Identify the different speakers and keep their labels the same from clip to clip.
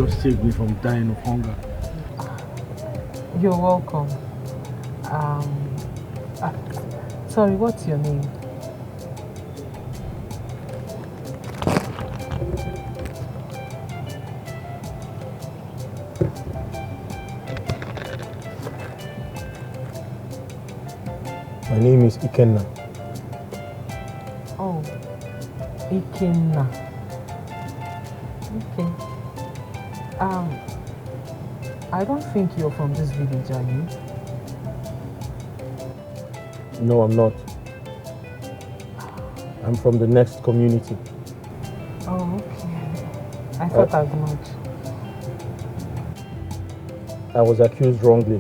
Speaker 1: just saved me from dying of hunger.
Speaker 2: You're welcome. Sorry, what's your name?
Speaker 1: My name is Ikenna.
Speaker 2: Oh, Ikenna. Okay. I don't think you're from this village, are you?
Speaker 1: No, I'm not. I'm from the next community.
Speaker 2: Oh, okay. I thought as much.
Speaker 1: I was accused wrongly.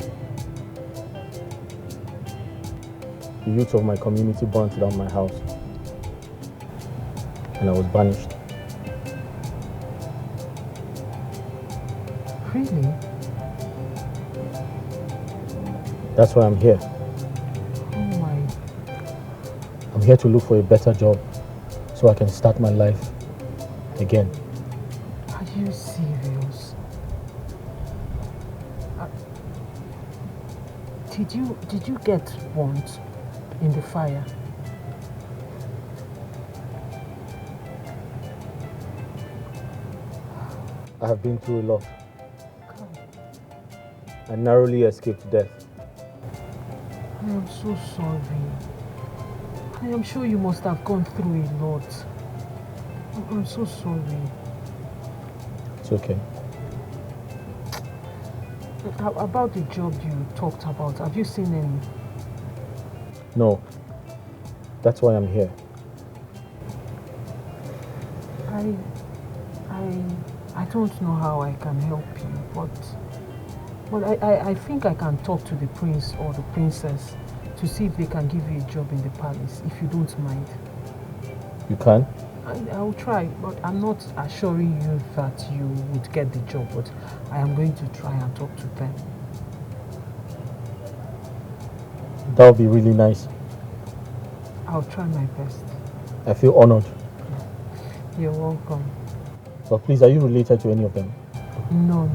Speaker 1: The youth of my community burnt down my house. And I was banished.
Speaker 2: Really?
Speaker 1: That's why I'm here.
Speaker 2: Oh my.
Speaker 1: I'm here to look for a better job so I can start my life again.
Speaker 2: Are you serious? Did you get burnt in the fire?
Speaker 1: I have been through a lot. I narrowly escaped death.
Speaker 2: I am so sorry. I am sure you must have gone through a lot. I'm so sorry.
Speaker 1: It's okay.
Speaker 2: About the job you talked about, have you seen any?
Speaker 1: No. That's why I'm here.
Speaker 2: I don't know how I can help you, but I think I can talk to the prince or the princess to see if they can give you a job in the palace, if you don't mind.
Speaker 1: You can?
Speaker 2: I'll try, but I'm not assuring you that you would get the job, but I am going to try and talk to them.
Speaker 1: That would be really nice.
Speaker 2: I'll try my best.
Speaker 1: I feel honored.
Speaker 2: You're welcome.
Speaker 1: But please, are you related to any of them?
Speaker 2: No.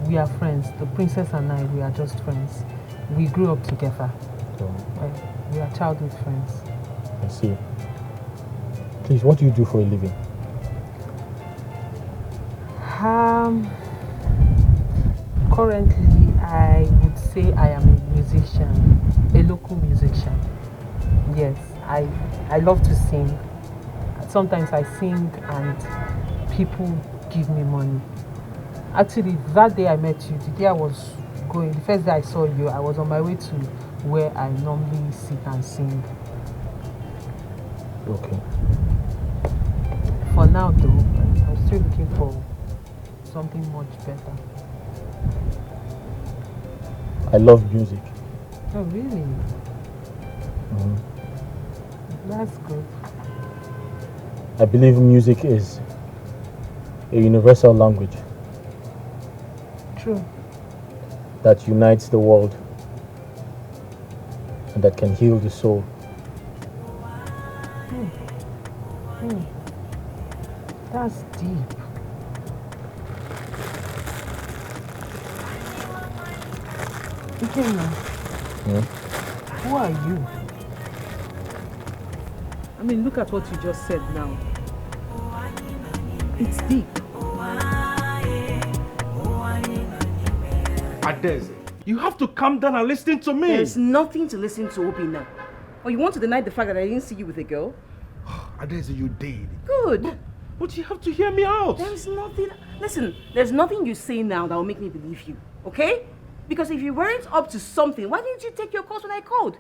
Speaker 2: We are friends. The princess and I, we are just friends. We grew up together. We are childhood friends.
Speaker 1: I see. Please, what do you do for a living?
Speaker 2: Currently, I would say I am a musician, a local musician. Yes, I love to sing. Sometimes I sing and people give me money. Actually, that day I met you, the day I was going, the first day I saw you, I was on my way to where I normally sit and sing.
Speaker 1: Okay.
Speaker 2: For now though, I'm still looking for something much better.
Speaker 1: I love music.
Speaker 2: Oh really? That's good.
Speaker 1: I believe music is a universal language.
Speaker 2: True.
Speaker 1: That unites the world and that can heal the soul.
Speaker 2: That's deep. Ikenna, who are you? I mean, look at what you just said now. It's deep.
Speaker 3: Adeze, you have to calm down and listen to me.
Speaker 4: There's nothing to listen to, Obina. Or you want to deny the fact that I didn't see you with a girl?
Speaker 3: Adeze, you did.
Speaker 4: Good.
Speaker 3: But you have to hear me out.
Speaker 4: There's nothing... Listen, there's nothing you say now that will make me believe you, okay? Because if you weren't up to something, why didn't you take your calls when I called?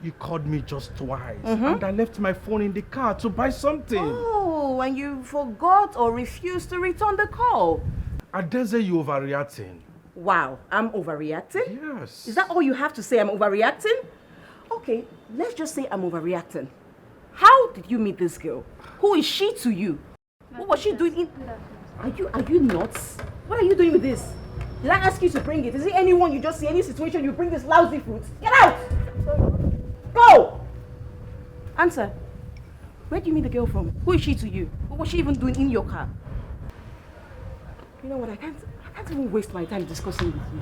Speaker 3: You called me just twice, and I left my phone in the car to buy something.
Speaker 4: Oh, and you forgot or refused to return the call.
Speaker 3: Adeze, you overreacting.
Speaker 4: Wow, I'm overreacting?
Speaker 3: Yes.
Speaker 4: Is that all you have to say, I'm overreacting? Okay, let's just say I'm overreacting. How did you meet this girl? Who is she to you? What was she doing in... Are you nuts? What are you doing with this? Did I ask you to bring it? Is it anyone you just see, any situation you bring this lousy fruit? Get out! Go! Answer. Where do you meet the girl from? Who is she to you? What was she even doing in your car? You know what? I can't even waste my time discussing with you.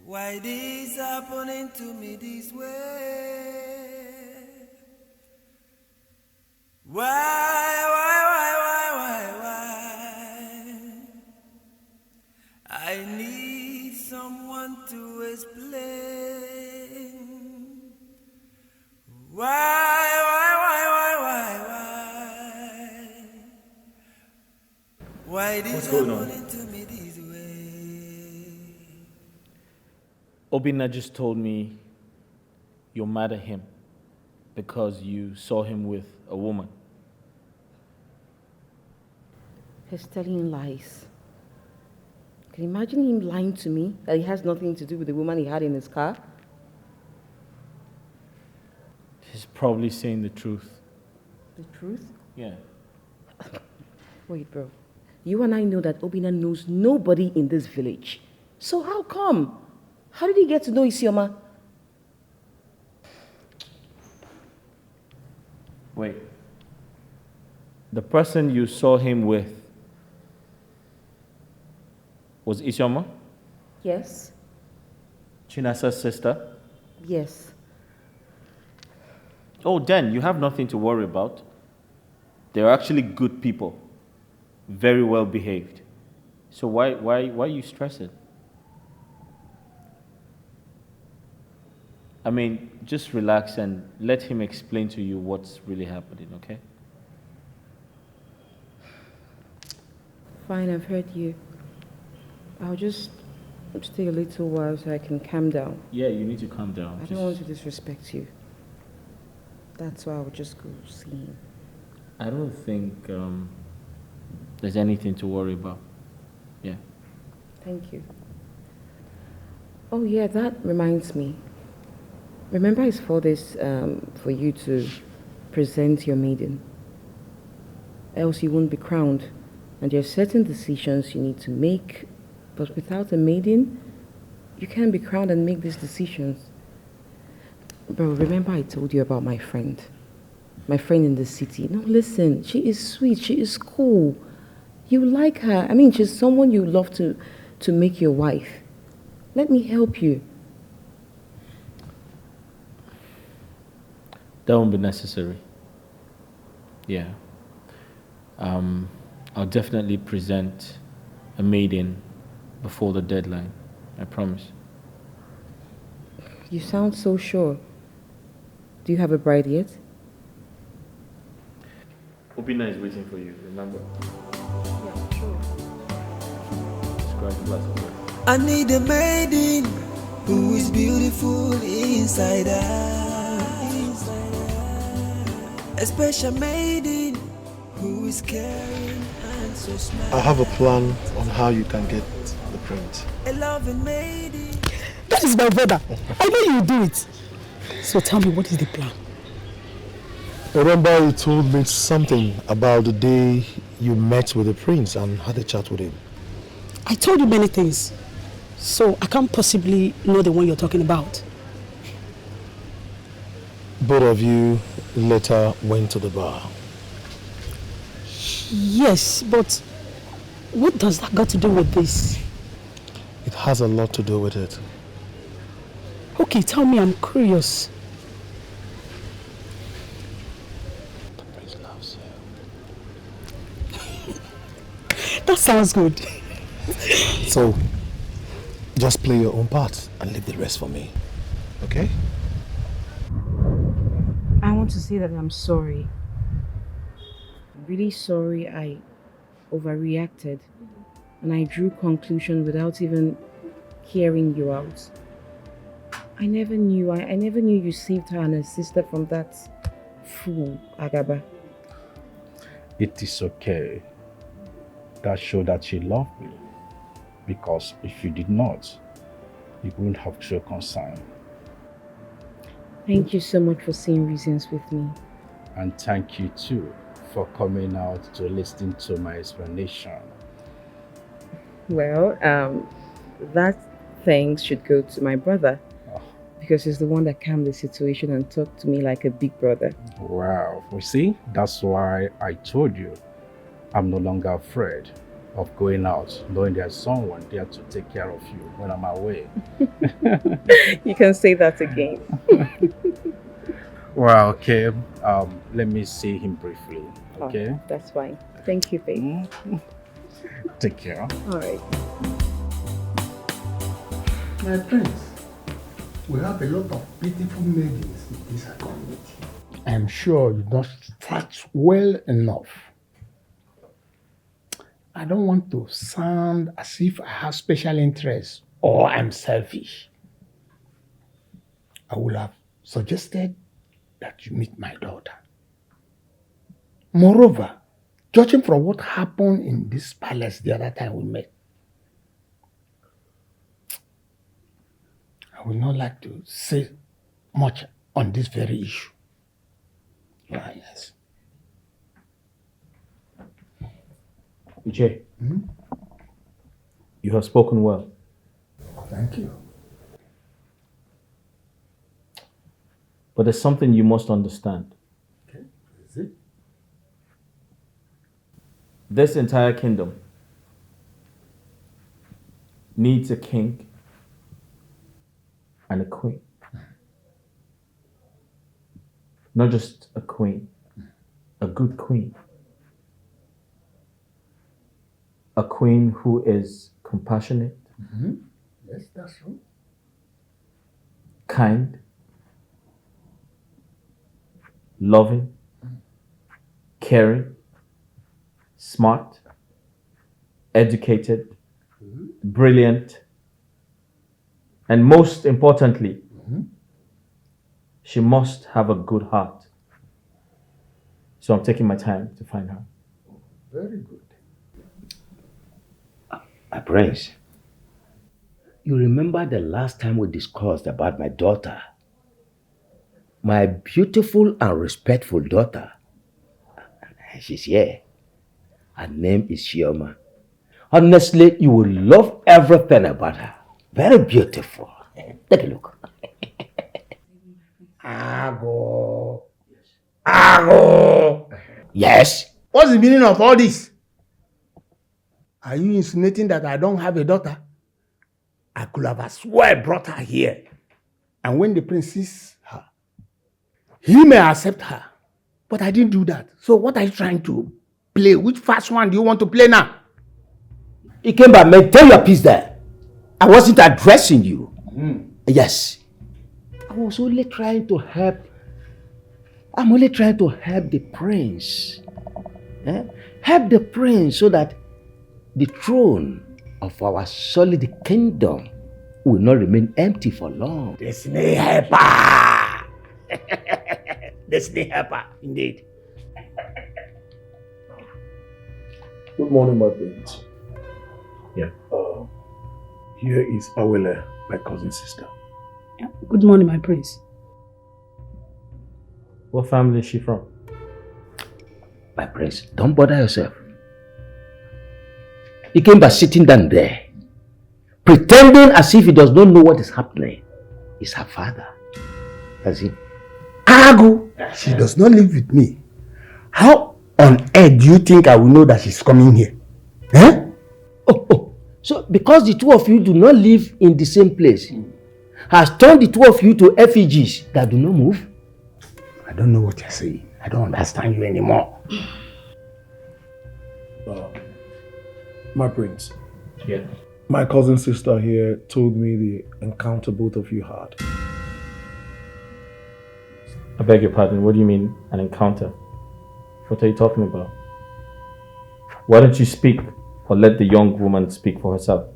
Speaker 5: Why this happening to me this way? Why? I need someone to explain. Why? Why this happening to me this way?
Speaker 1: Obina just told me you're mad at him because you saw him with a woman.
Speaker 4: He's telling lies. Can you imagine him lying to me that he has nothing to do with the woman he had in his car?
Speaker 1: He's probably saying the truth.
Speaker 4: The truth?
Speaker 1: Yeah.
Speaker 4: Wait, bro. You and I know that Obina knows nobody in this village. So how come? How did he get to know Isioma?
Speaker 1: Wait. The person you saw him with was Isioma?
Speaker 4: Yes.
Speaker 1: Chinasa's sister?
Speaker 4: Yes.
Speaker 1: Oh, then you have nothing to worry about. They're actually good people. Very well behaved. So why are you stressing? I mean, just relax and let him explain to you what's really happening, okay?
Speaker 4: Fine, I've heard you. I'll just take a little while so I can calm down.
Speaker 1: Yeah, you need to calm down.
Speaker 4: I don't want to disrespect you. That's why I'll just go see him.
Speaker 1: I don't think there's anything to worry about. Yeah.
Speaker 4: Thank you. Oh yeah, that reminds me. Remember it's for this for you to present your maiden. Else you won't be crowned. And there are certain decisions you need to make, but without a maiden, you can't be crowned and make these decisions. Bro, remember I told you about my friend? My friend in the city. No, listen, she is sweet, she is cool. You like her. I mean, she's someone you love to make your wife. Let me help you.
Speaker 1: That won't be necessary. Yeah. I'll definitely present a maiden before the deadline. I promise.
Speaker 4: You sound so sure. Do you have a bride yet?
Speaker 1: Obina is waiting for you, remember?
Speaker 4: Yeah, sure.
Speaker 1: Describe the glass of water.
Speaker 5: I need a maiden who is beautiful inside out. A special maiden who is caring and so smart.
Speaker 6: I have a plan on how you can get the prince.
Speaker 5: A loving maiden.
Speaker 7: That is my brother. I know you will do it. So tell me, what is the plan?
Speaker 6: Remember you told me something about the day you met with the prince and had a chat with him.
Speaker 7: I told you many things. So I can't possibly know the one you're talking about.
Speaker 6: Both of you later went to the bar.
Speaker 7: Yes, but what does that got to do with this?
Speaker 6: It has a lot to do with it.
Speaker 7: Okay, tell me, I'm curious.
Speaker 6: The prince loves you.
Speaker 7: That sounds good.
Speaker 6: So, just play your own part and leave the rest for me. Okay?
Speaker 4: I want to say that I'm sorry. Really sorry I overreacted and I drew conclusions without even hearing you out. I never knew you saved her and her sister from that fool, Agaba.
Speaker 3: It is okay. That showed that she loved me. Because if you did not, you wouldn't have shown concern.
Speaker 4: Thank you so much for seeing reasons with me.
Speaker 3: And thank you too for coming out to listen to my explanation.
Speaker 4: Well, that thanks should go to my brother.
Speaker 3: Oh.
Speaker 4: because he's the one that calmed the situation and talked to me like a big brother.
Speaker 3: Wow, you see, that's why I told you I'm no longer afraid of going out, knowing there's someone there to take care of you when I'm away.
Speaker 4: You can say that again.
Speaker 3: Well, okay. Let me see him briefly. Okay.
Speaker 4: Oh, that's fine. Thank you, babe.
Speaker 3: Take care.
Speaker 4: All right.
Speaker 8: My friends, we have a lot of beautiful maidens in this community. I'm sure you don't stretch well enough. I don't want to sound as if I have special interest or I'm selfish. I would have suggested that you meet my daughter. Moreover, judging from what happened in this palace the other time we met, I would not like to say much on this very issue. Yes.
Speaker 1: Ije, you have spoken well.
Speaker 8: Thank you.
Speaker 1: But there's something you must understand.
Speaker 8: Okay, is it?
Speaker 1: This entire kingdom needs a king and a queen. Not just a queen, a good queen. A queen who is compassionate,
Speaker 8: Yes, that's true.
Speaker 1: kind, loving, caring, smart, educated, brilliant, and most importantly, she must have a good heart. So I'm taking my time to find her.
Speaker 8: Very good.
Speaker 9: My prince, you remember the last time we discussed about my daughter? My beautiful and respectful daughter. She's here. Her name is Shioma. Honestly, you will love everything about her. Very beautiful. Take a look.
Speaker 8: Ago. Ago.
Speaker 9: Yes?
Speaker 8: What's the meaning of all this? Are you insinuating that I don't have a daughter? I could have swear brought her here. And when the prince sees her, he may accept her. But I didn't do that. So what are you trying to play? Which fast one do you want to play now?
Speaker 9: You came back, man. Tell your piece there. I wasn't addressing you. Yes. I was only trying to help. I'm only trying to help the prince. Help the prince so that the throne of our solid kingdom will not remain empty for long.
Speaker 8: Destiny helper! Destiny helper, indeed.
Speaker 6: Good morning, my friends.
Speaker 1: Yeah.
Speaker 6: Here is Awele, my cousin sister.
Speaker 7: Good morning, my prince.
Speaker 1: What family is she from?
Speaker 9: My prince, don't bother yourself. He came by sitting down there, pretending as if he does not know what is happening. He's her father. As in,
Speaker 8: Agu! She does not live with me. How on earth do you think I will know that she's coming here? Eh?
Speaker 9: Oh. So because the two of you do not live in the same place, has turned the two of you to effigies that do not move?
Speaker 8: I don't know what you're saying. I don't understand you anymore.
Speaker 6: My prince.
Speaker 1: Yeah.
Speaker 6: My cousin sister here told me the encounter both of you had.
Speaker 1: I beg your pardon, what do you mean, an encounter? What are you talking about? Why don't you speak, or let the young woman speak for herself?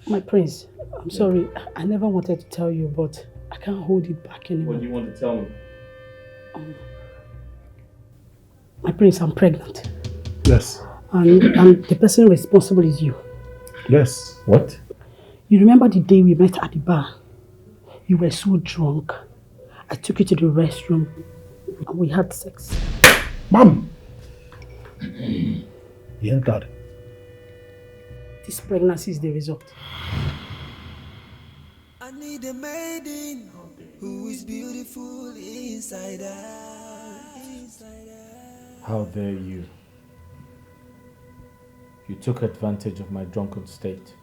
Speaker 7: My prince, I'm sorry. I never wanted to tell you, but I can't hold it back anymore.
Speaker 1: What do you want to tell me?
Speaker 7: My prince, I'm pregnant.
Speaker 6: Yes.
Speaker 7: And the person responsible is you.
Speaker 6: Yes.
Speaker 1: What?
Speaker 7: You remember the day we met at the bar? You were so drunk. I took you to the restroom and we had sex.
Speaker 6: Mom! He entered.
Speaker 7: This pregnancy is the result.
Speaker 5: I need a maiden who is beautiful inside out.
Speaker 1: How dare you? You took advantage of my drunken state.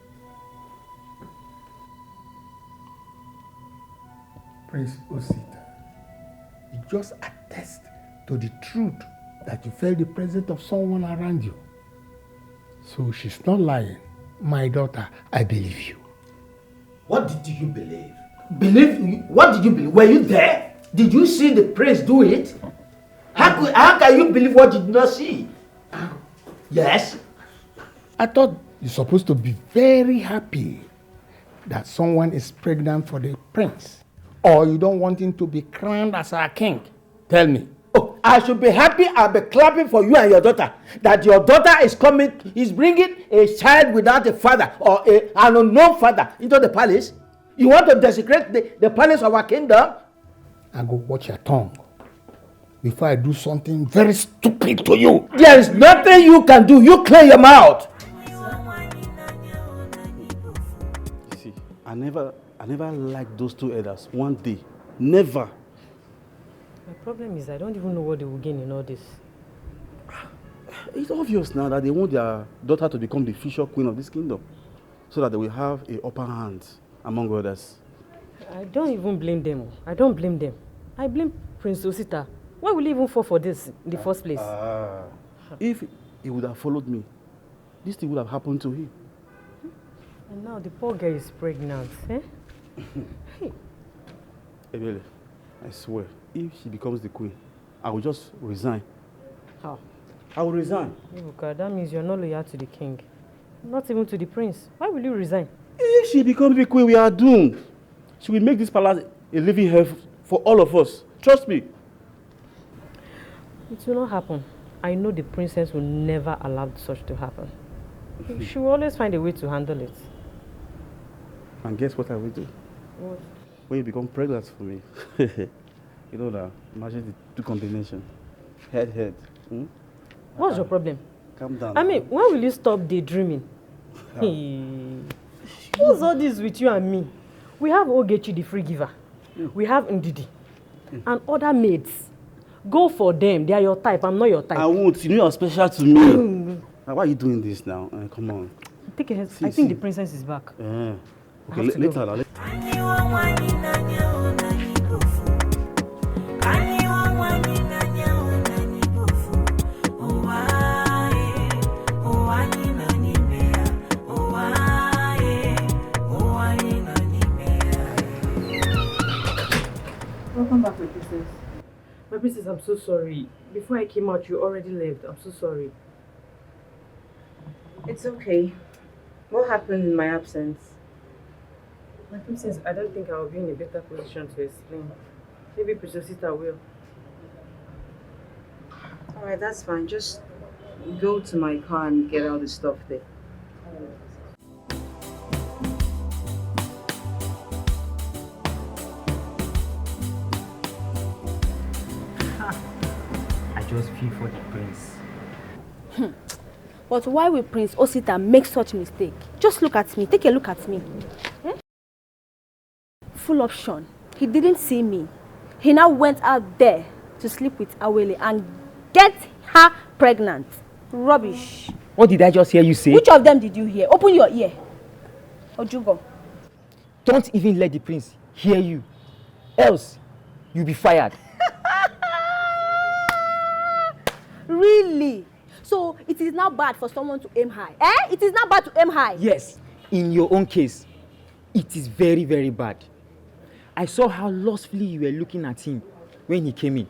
Speaker 8: Prince Osita, you just attest to the truth that you felt the presence of someone around you. So she's not lying. My daughter, I believe you.
Speaker 9: What did you believe? What did you believe? Were you there? Did you see the prince do it? How can you believe what you did not see? Yes?
Speaker 8: I thought you're supposed to be very happy that someone is pregnant for the prince. Or you don't want him to be crowned as our king. Tell me.
Speaker 9: Oh, I should be happy and be clapping for you and your daughter. That your daughter is bringing a child without a father or an unknown father into the palace. You want to desecrate the palace of our kingdom?
Speaker 8: I go watch your tongue before I do something very stupid to you.
Speaker 9: There is nothing you can do. You clear your mouth.
Speaker 3: You see, I never liked those two elders. One day. Never.
Speaker 2: My problem is I don't even know what they will gain in all this.
Speaker 3: It's obvious now that they want their daughter to become the future queen of this kingdom. So that they will have an upper hand among others.
Speaker 2: I don't even blame them. I don't blame them. I blame Prince Osita. Why will he even fall for this in the first place?
Speaker 3: If he would have followed me, this thing would have happened to him.
Speaker 2: And now the poor girl is pregnant. Eh? Hey.
Speaker 3: Ebele, I swear, if she becomes the queen, I will just resign.
Speaker 2: How?
Speaker 3: I will resign.
Speaker 2: Ibuka, that means you're not loyal to the king. Not even to the prince. Why will you resign?
Speaker 3: If she becomes the queen, we are doomed. She will make this palace a living hell for all of us. Trust me.
Speaker 2: It will not happen. I know the princess will never allow such to happen. She will always find a way to handle it.
Speaker 3: And guess what I will do?
Speaker 2: What?
Speaker 3: When you become pregnant for me. You know that. Imagine the two combination. Head. Hmm?
Speaker 2: What's your problem?
Speaker 3: Calm down.
Speaker 2: I mean, when will you stop daydreaming? What's all this with you and me? We have Ogechi, the free giver. We have Ndidi. And other maids. Go for them. They are your type. I'm not your type.
Speaker 3: I won't. You know you're special to me. Why are you doing this now? Come on.
Speaker 2: Take a head. I think the princess is back.
Speaker 3: Yeah. Okay, later.
Speaker 2: Welcome back, my princess. My princess, I'm so sorry. Before I came out, you already left. I'm so sorry.
Speaker 4: It's okay. What happened in my absence?
Speaker 2: My princess, I don't think I'll be in a better position to explain. Maybe Princess Sita will.
Speaker 4: Alright, that's fine. Just go to my car and get all the stuff there.
Speaker 10: I just feel for the prince.
Speaker 11: But why will Prince Osita make such mistake? Just look at me. Take a look at me. Full option. He didn't see me. He now went out there to sleep with Awele and get her pregnant. Rubbish.
Speaker 10: What did I just hear you say?
Speaker 11: Which of them did you hear? Open your ear. Ojugo.
Speaker 10: Don't even let the prince hear you. Else, you'll be fired.
Speaker 11: Really? So it is now bad for someone to aim high? It is now bad to aim high?
Speaker 10: Yes. In your own case, it is very, very bad. I saw how lustfully you were looking at him when he came in.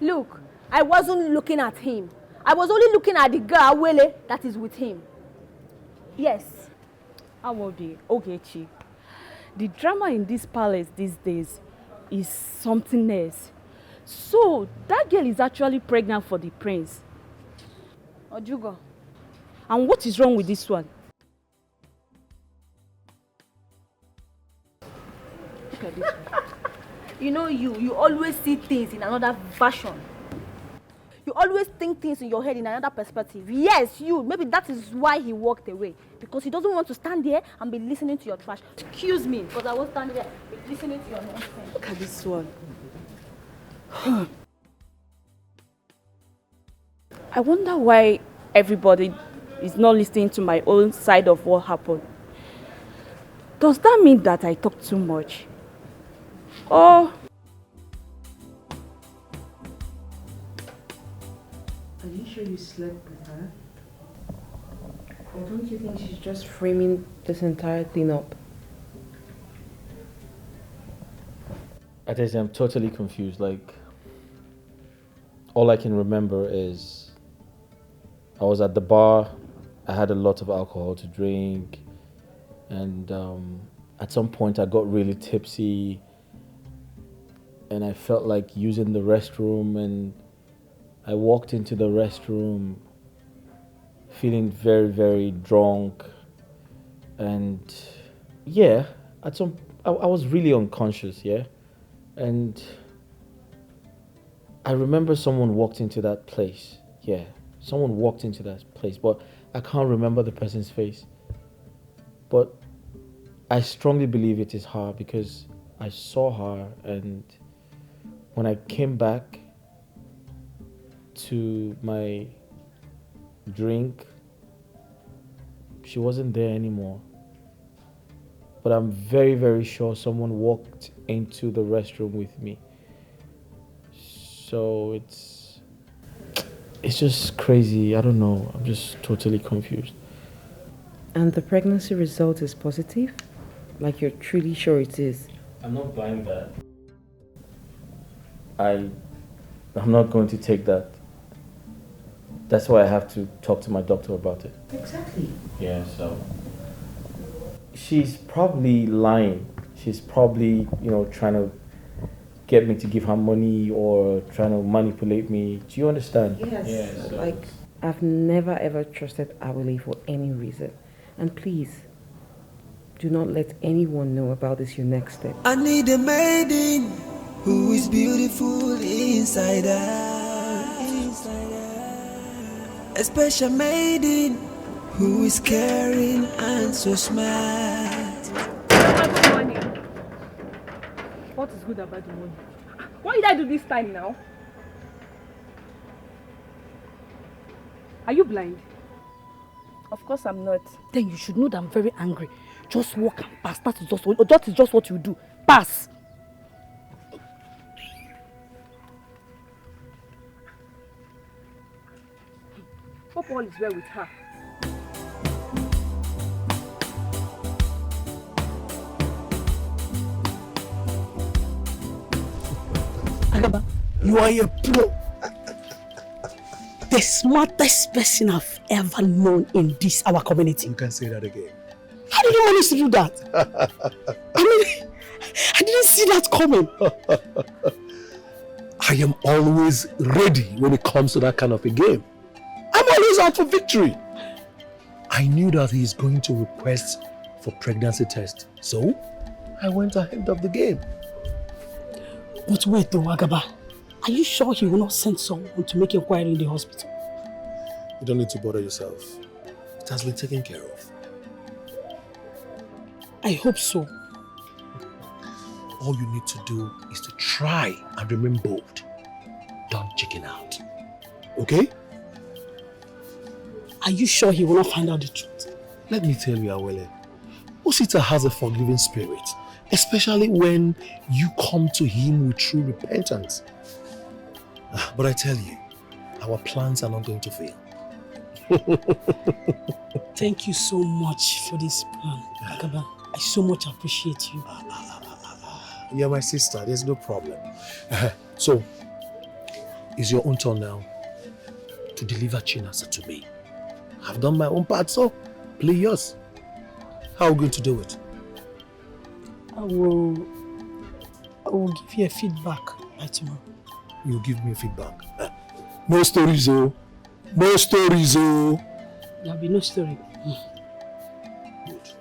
Speaker 11: Look, I wasn't looking at him. I was only looking at the girl, Wele, that is with him. Yes.
Speaker 12: Awode, Ogechi, the drama in this palace these days is something else. So, that girl is actually pregnant for the prince.
Speaker 11: Ojugo.
Speaker 12: And what is wrong with this one?
Speaker 11: Look at this one. You know you always see things in another version. You always think things in your head in another perspective. Yes, you. Maybe that is why he walked away. Because he doesn't want to stand there and be listening to your trash. Excuse me, because I won't stand there be listening to your nonsense.
Speaker 2: Look at this one.
Speaker 12: I wonder why everybody is not listening to my own side of what happened. Does that mean that I talk too much? Or...
Speaker 2: Are you sure you slept with her? Or don't you think she's just framing this entire thing up?
Speaker 1: I'm totally confused. Like, all I can remember is I was at the bar, I had a lot of alcohol to drink, and at some point I got really tipsy and I felt like using the restroom, and I walked into the restroom feeling very, very drunk, and yeah, I was really unconscious, yeah, and I remember someone walked into that place, yeah, someone walked into that place, but I can't remember the person's face, but I strongly believe it is her because I saw her, and when I came back to my drink, she wasn't there anymore. But I'm very, very sure someone walked into the restroom with me. So it's just crazy. I don't know. I'm just totally confused.
Speaker 2: And the pregnancy result is positive? Like you're truly sure it is?
Speaker 1: I'm not buying that. I'm not going to take that. That's why I have to talk to my doctor about it.
Speaker 2: Exactly.
Speaker 1: Yeah, so she's probably lying. She's probably, trying to get me to give her money or trying to manipulate me. Do you understand?
Speaker 2: Yes.
Speaker 1: Yeah, so
Speaker 2: Like, I've never ever trusted Awele for any reason. And please, do not let anyone know about this your next step.
Speaker 5: I need a maiden who is beautiful inside out. A special maiden who is caring and so smart.
Speaker 13: Good morning. What is good about the money? What did I do this time now? Are you blind?
Speaker 12: Of course I'm not.
Speaker 7: Then you should know that I'm very angry. Just walk and pass. That is just what you do. Pass.
Speaker 13: Hope all is well with her.
Speaker 7: Agaba, you are a pro. The smartest person I've ever known in this, our community.
Speaker 6: You can say that again.
Speaker 7: How did you manage to do that? I mean, I didn't see that coming.
Speaker 6: I am always ready when it comes to that kind of a game. I'm always out for victory. I knew that he is going to request for pregnancy test, so I went ahead of the game.
Speaker 7: But wait though, Agaba. Are you sure he will not send someone to make inquiry in the hospital?
Speaker 6: You don't need to bother yourself. It has been taken care of.
Speaker 7: I hope so.
Speaker 6: All you need to do is to try and remain bold. Don't chicken out. Okay?
Speaker 7: Are you sure he will not find out the truth?
Speaker 6: Let me tell you, Awele, Osita has a forgiving spirit, especially when you come to him with true repentance. But I tell you, our plans are not going to fail.
Speaker 7: Thank you so much for this plan, Agaba. I so much appreciate you.
Speaker 6: You're my sister, there's no problem. So, it's your own turn now to deliver Chinasa to me. I've done my own part, so play yours. How are we going to do it?
Speaker 7: I will give you a feedback by tomorrow.
Speaker 6: You give me feedback. No stories, oh. No stories, oh.
Speaker 7: There'll be no story.
Speaker 6: Good.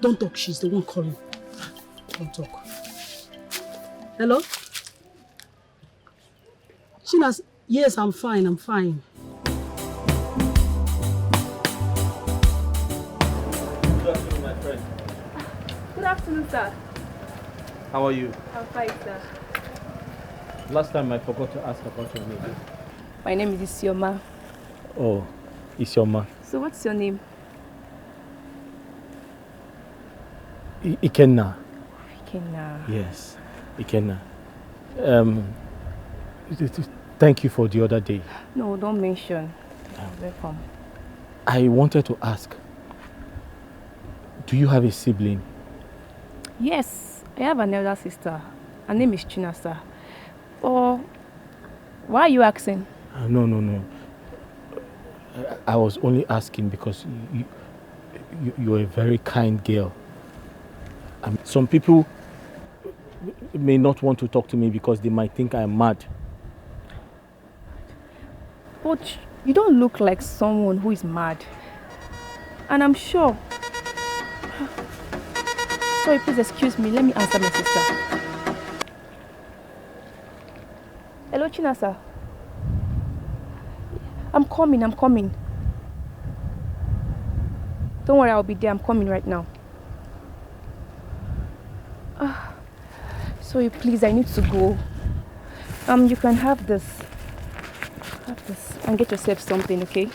Speaker 7: Don't talk, she's the one calling. Don't talk. Hello? Chinas, yes, I'm fine, I'm fine.
Speaker 1: Good afternoon, my friend.
Speaker 12: Good afternoon, sir.
Speaker 1: How are you?
Speaker 12: I'm fine, sir.
Speaker 1: Last time I forgot to ask about your name.
Speaker 12: My name is Isioma.
Speaker 1: Oh, Isioma.
Speaker 12: So what's your name?
Speaker 1: Ikenna.
Speaker 12: Ikenna.
Speaker 1: Yes, Ikenna. Thank you for the other day.
Speaker 12: No, don't mention. Welcome.
Speaker 1: I wanted to ask, do you have a sibling?
Speaker 12: Yes, I have an elder sister. Her name is Chinasa. Oh, why are you asking?
Speaker 1: No. I was only asking because you're a very kind girl. Some people may not want to talk to me because they might think I'm mad.
Speaker 12: But you don't look like someone who is mad. And I'm sure... Sorry, please excuse me. Let me answer my sister. Hello, Chinasa. I'm coming. Don't worry, I'll be there. I'm coming right now. Sorry, please, I need to go. You can have this. And get yourself something, okay?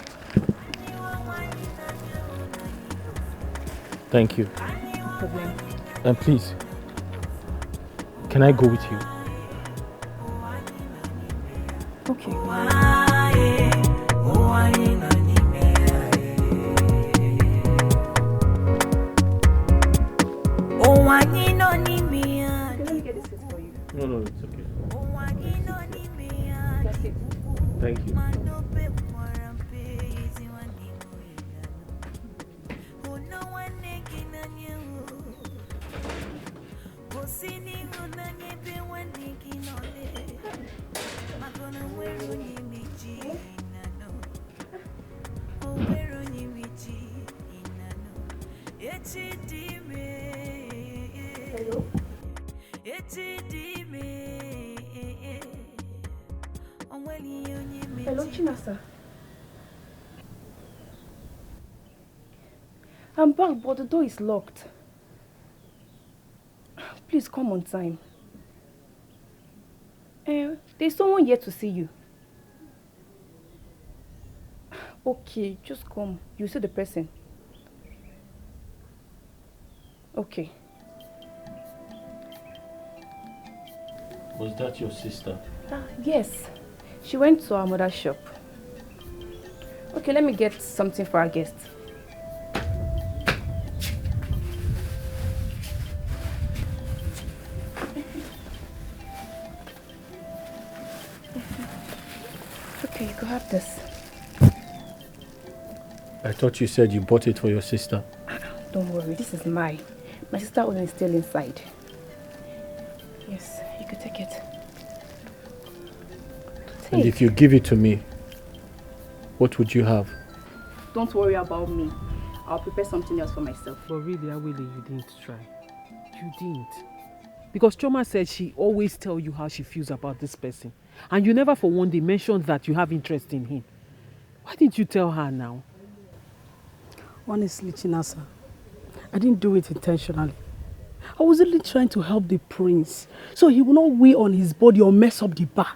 Speaker 1: Thank you.
Speaker 12: No problem.
Speaker 1: And please, can I go with you?
Speaker 12: Okay.
Speaker 1: No, it's okay. Thank you.
Speaker 12: Hello? Hello, Chinasa. I'm back, but the door is locked. Please come on time. There's someone here to see you. Okay, just come. You see the person. Okay.
Speaker 1: Was that your sister?
Speaker 12: Yes. She went to our mother's shop. Okay, let me get something for our guest. Okay, you can have this.
Speaker 1: I thought you said you bought it for your sister.
Speaker 12: Don't worry, this is mine. My sister Owen is still inside. Yes, you could take it.
Speaker 1: And if you give it to me, what would you have?
Speaker 12: Don't worry about me. I'll prepare something else for myself.
Speaker 2: But really, Awele, you didn't try. You didn't. Because Choma said she always tell you how she feels about this person. And you never for one day mentioned that you have interest in him. Why didn't you tell her now?
Speaker 7: Honestly, Chinasa, I didn't do it intentionally. I was only trying to help the prince so he would not weigh on his body or mess up the bar.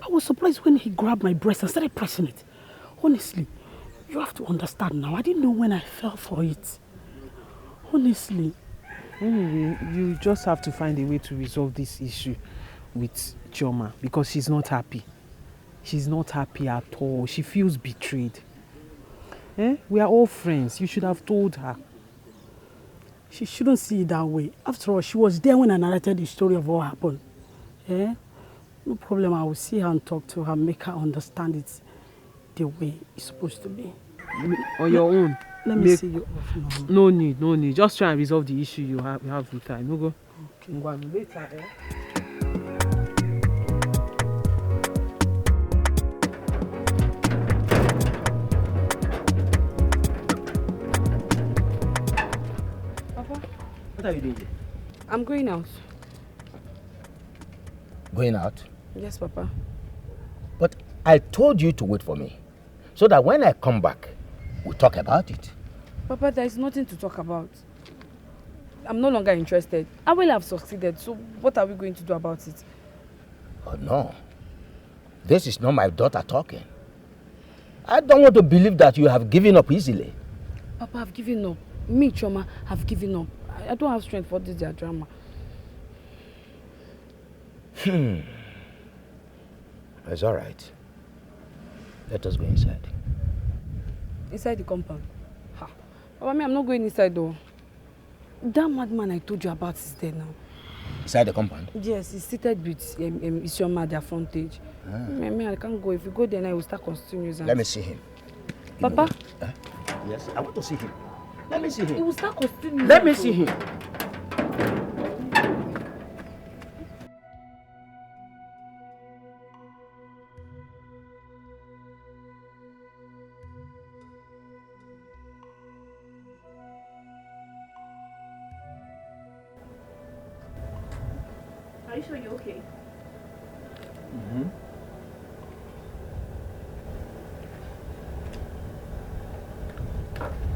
Speaker 7: I was surprised when he grabbed my breast and started pressing it. Honestly, you have to understand now. I didn't know when I fell for it. Honestly.
Speaker 2: Anyway, you just have to find a way to resolve this issue with Chioma because she's not happy. She's not happy at all. She feels betrayed. We are all friends. You should have told her.
Speaker 7: She shouldn't see it that way. After all, she was there when I narrated the story of what happened. No problem. I will see her and talk to her, make her understand it the way it's supposed to be.
Speaker 2: On your own.
Speaker 7: Let me see you off now.
Speaker 2: No need. Just try and resolve the issue you have with her. No go. Okay. Later,
Speaker 9: Papa, what are you doing here?
Speaker 12: I'm going out.
Speaker 9: Going out?
Speaker 12: Yes, Papa.
Speaker 9: But I told you to wait for me, so that when I come back, we'll talk about it.
Speaker 12: Papa, there is nothing to talk about. I'm no longer interested. I will have succeeded, so what are we going to do about it?
Speaker 9: Oh no, this is not my daughter talking. I don't want to believe that you have given up easily.
Speaker 12: Papa, I've given up. Me, Choma, have given up. I don't have strength for this their drama.
Speaker 9: It's all right. Let us go inside.
Speaker 12: Inside the compound? Ha. Papa, me, I'm not going inside though. That madman I told you about is there now.
Speaker 9: Inside the compound?
Speaker 12: Yes, he's seated with Isioma at their frontage. Me, I can't go. If you go there now, he will start constituting nuisance.
Speaker 9: Let me see him.
Speaker 12: Papa?
Speaker 9: Yes, I want to see him. Let me see him.
Speaker 12: He will start constituting nuisance.
Speaker 9: Let me see him.
Speaker 13: Are you sure you're okay?
Speaker 1: Mm-hmm.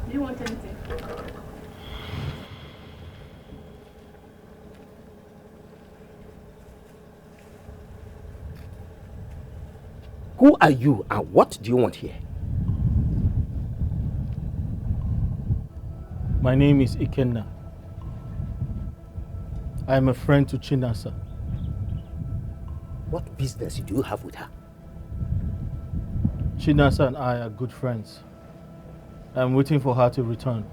Speaker 13: Do you want anything?
Speaker 9: Who are you and what do you want here?
Speaker 1: My name is Ikenna. I am a friend to Chinasa.
Speaker 9: What business do you have with her?
Speaker 1: Chinasa and I are good friends. I'm waiting for her to return.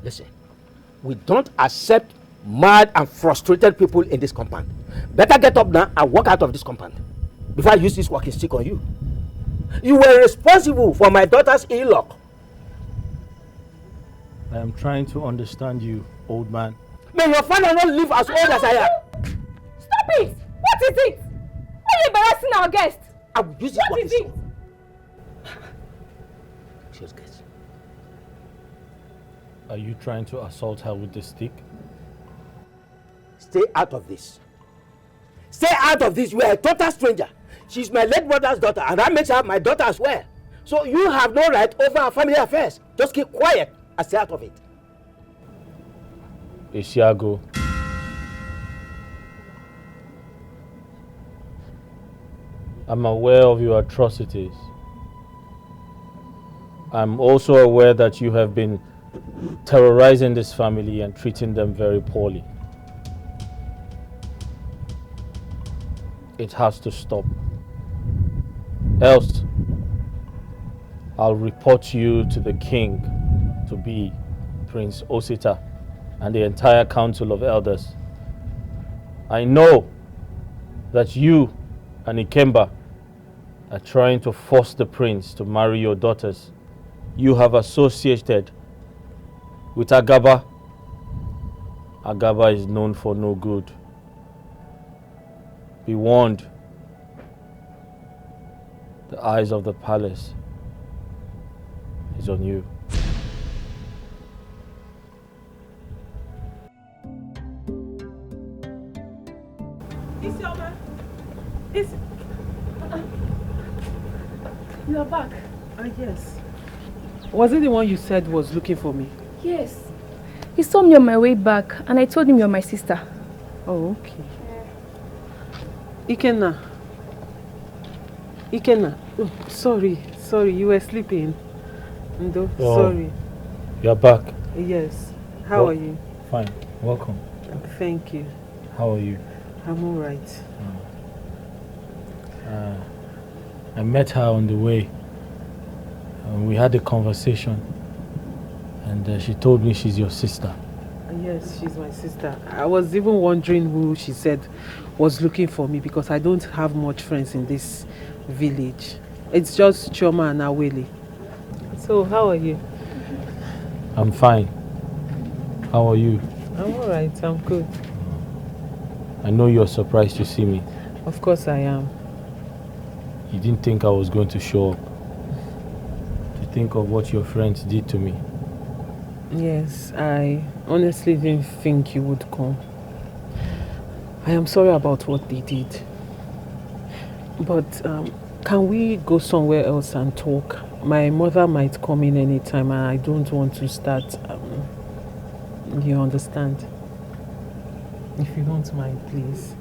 Speaker 9: Listen, we don't accept mad and frustrated people in this compound. Better get up now and walk out of this compound before I use this walking stick on you. You were responsible for my daughter's ill luck.
Speaker 1: I am trying to understand you, old man.
Speaker 9: May your father not live as old as I am.
Speaker 13: Stop it! What is it? Why are you embarrassing our guest?
Speaker 9: I will use this
Speaker 13: What
Speaker 9: walking
Speaker 13: is
Speaker 9: stick.
Speaker 13: it?
Speaker 9: Just guess.
Speaker 1: Are you trying to assault her with the stick?
Speaker 9: Stay out of this. Stay out of this. You are a total stranger. She's my late brother's daughter, and that makes her my daughter as well. So you have no right over our family affairs. Just keep quiet and stay out of it.
Speaker 1: Isiago. I'm aware of your atrocities. I'm also aware that you have been terrorizing this family and treating them very poorly. It has to stop. Else, I'll report you to the king, to be Prince Osita, and the entire council of elders. I know that you and Ikemba are trying to force the prince to marry your daughters. You have associated with Agaba. Agaba is known for no good. Be warned. The eyes of the palace is on you.
Speaker 2: Isioma,
Speaker 13: You are back.
Speaker 2: yes. Was it the one you said was looking for me?
Speaker 13: Yes. He saw me on my way back and I told him you're my sister.
Speaker 2: Oh, okay. Ikenna. Oh, sorry, you were sleeping. Ndo,
Speaker 1: Oh.
Speaker 2: sorry.
Speaker 1: You're back.
Speaker 2: Yes. How are you?
Speaker 1: Fine. Welcome.
Speaker 2: Thank you.
Speaker 1: How are you?
Speaker 2: I'm all right.
Speaker 1: I met her on the way. We had a conversation. And she told me she's your sister.
Speaker 2: Yes, she's my sister. I was even wondering who she said was looking for me because I don't have much friends in this village. It's just Chioma and Awele. So, how are you?
Speaker 1: I'm fine. How are you?
Speaker 2: I'm all right. I'm good.
Speaker 1: I know you're surprised to see me.
Speaker 2: Of course I am.
Speaker 1: You didn't think I was going to show up. To think of what your friends did to me.
Speaker 2: Yes, I honestly didn't think you would come. I am sorry about what they did. But can we go somewhere else and talk? My mother might come in anytime and I don't want to start. You understand? If you don't mind, please.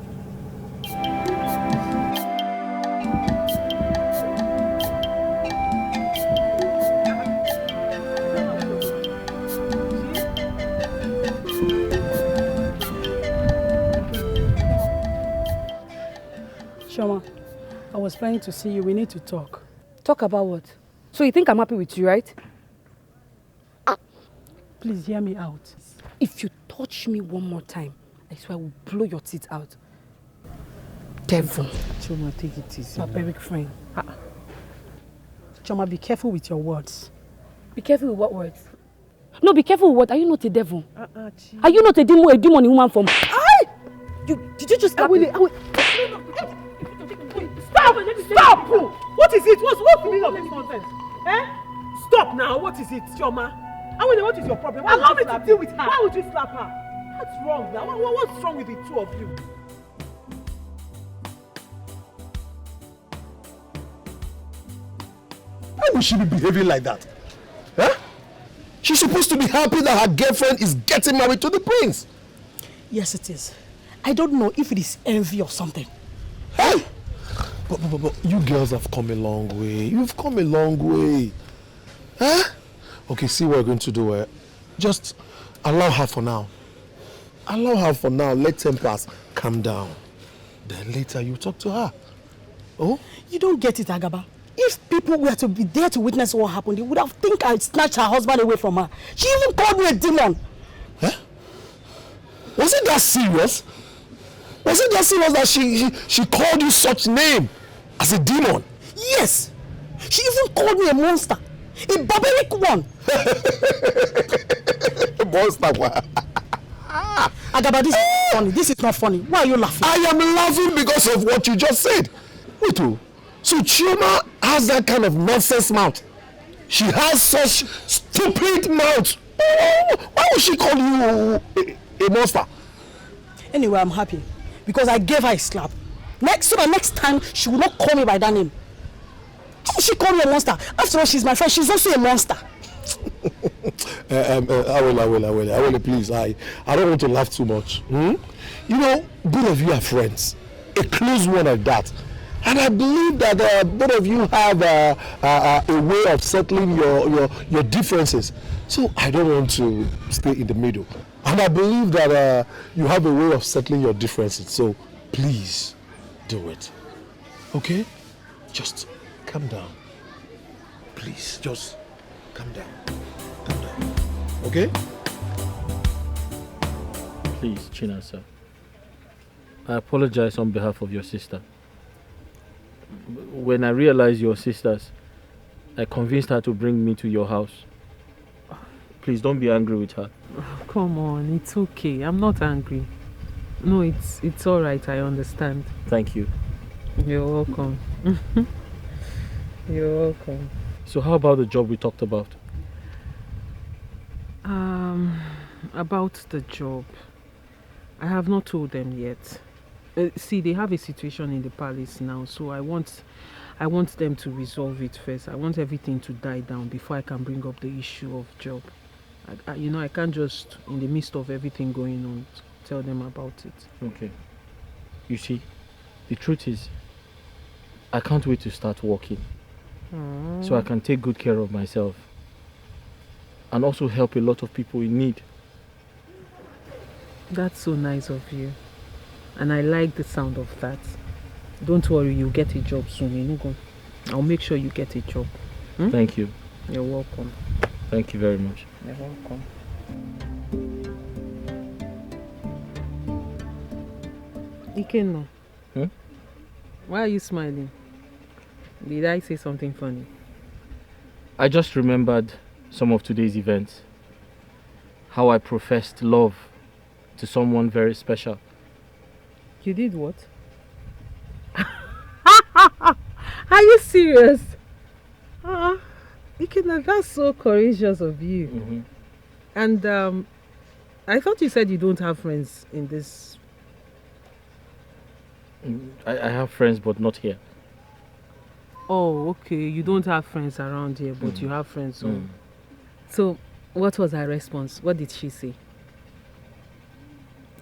Speaker 7: Shoma, I was planning to see you. We need to talk.
Speaker 12: Talk about what? So you think I'm happy with you, right?
Speaker 7: Please hear me out.
Speaker 12: If you touch me one more time, I swear I will blow your teeth out. Devil.
Speaker 2: Choma, take it easy.
Speaker 7: Barbaric friend. Choma, be careful with your words.
Speaker 12: Be careful with what words? No, be careful with what? Are you not a devil? Are you not a demon in woman form? Did you just slap me?
Speaker 2: Stop! Stop! What is it? What's the meaning of this nonsense? Eh? Stop now. What is it, Choma? What is your problem? Allow me to deal with her. Why would you slap her? What's wrong now? What's wrong with the two of you?
Speaker 6: Why would she be behaving like that? Huh? She's supposed to be happy that her girlfriend is getting married to the prince.
Speaker 7: Yes, it is. I don't know if it is envy or something.
Speaker 6: Hey! But you girls have come a long way. You've come a long way. Huh? Okay, see what we're going to do. Just allow her for now. Allow her for now. Let tempers calm down. Then later you talk to her. Oh?
Speaker 7: You don't get it, Agaba. If people were to be there to witness what happened, they would have think I snatched her husband away from her. She even called me a demon.
Speaker 6: Huh? Was it that serious? Was it that serious that she called you such name as a demon?
Speaker 7: Yes. She even called me a monster. A barbaric one.
Speaker 6: A monster?
Speaker 7: Agaba, this is funny. This is not funny. Why are you laughing?
Speaker 6: I am laughing because of what you just said. Wait, so Chioma has that kind of nonsense mouth. She has such stupid mouth. Why would she call you a monster?
Speaker 7: Anyway, I'm happy because I gave her a slap. So the next time she will not call me by that name. She called me a monster. After all, she's my friend. She's also a monster.
Speaker 6: I will, please. I don't want to laugh too much. You know, both of you are friends. A close one like that. And I believe that both of you have a way of settling your differences. So I don't want to stay in the middle. And I believe that you have a way of settling your differences. So please do it. Okay? Just calm down. Please, just calm down. Calm down. Okay?
Speaker 1: Please, Chinasa. I apologize on behalf of your sister. When I realized your sisters, I convinced her to bring me to your house. Please don't be angry with her.
Speaker 2: Come on, it's okay. I'm not angry. No, it's all right. I understand.
Speaker 1: Thank you.
Speaker 2: You're welcome. You're welcome.
Speaker 1: So how about the job we talked about?
Speaker 2: About the job, I have not told them yet. See, they have a situation in the palace now, so I want them to resolve it first. I want everything to die down before I can bring up the issue of job. I can't just, in the midst of everything going on, tell them about it.
Speaker 1: Okay. You see, the truth is, I can't wait to start working. So I can take good care of myself. And also help a lot of people in need.
Speaker 2: That's so nice of you. And I like the sound of that. Don't worry, you'll get a job soon. I'll make sure you get a job.
Speaker 1: Thank you.
Speaker 2: You're welcome.
Speaker 1: Thank you very much.
Speaker 2: You're welcome. Ikenna. Why are you smiling? Did I say something funny?
Speaker 1: I just remembered some of today's events. How I professed love to someone very special.
Speaker 2: You did what? Are you serious? Ikenna, that's so courageous of you. And I thought you said you don't have friends in this.
Speaker 1: I have friends, but not here.
Speaker 2: Oh, okay. You don't have friends around here, but you have friends. So, what was her response? What did she say?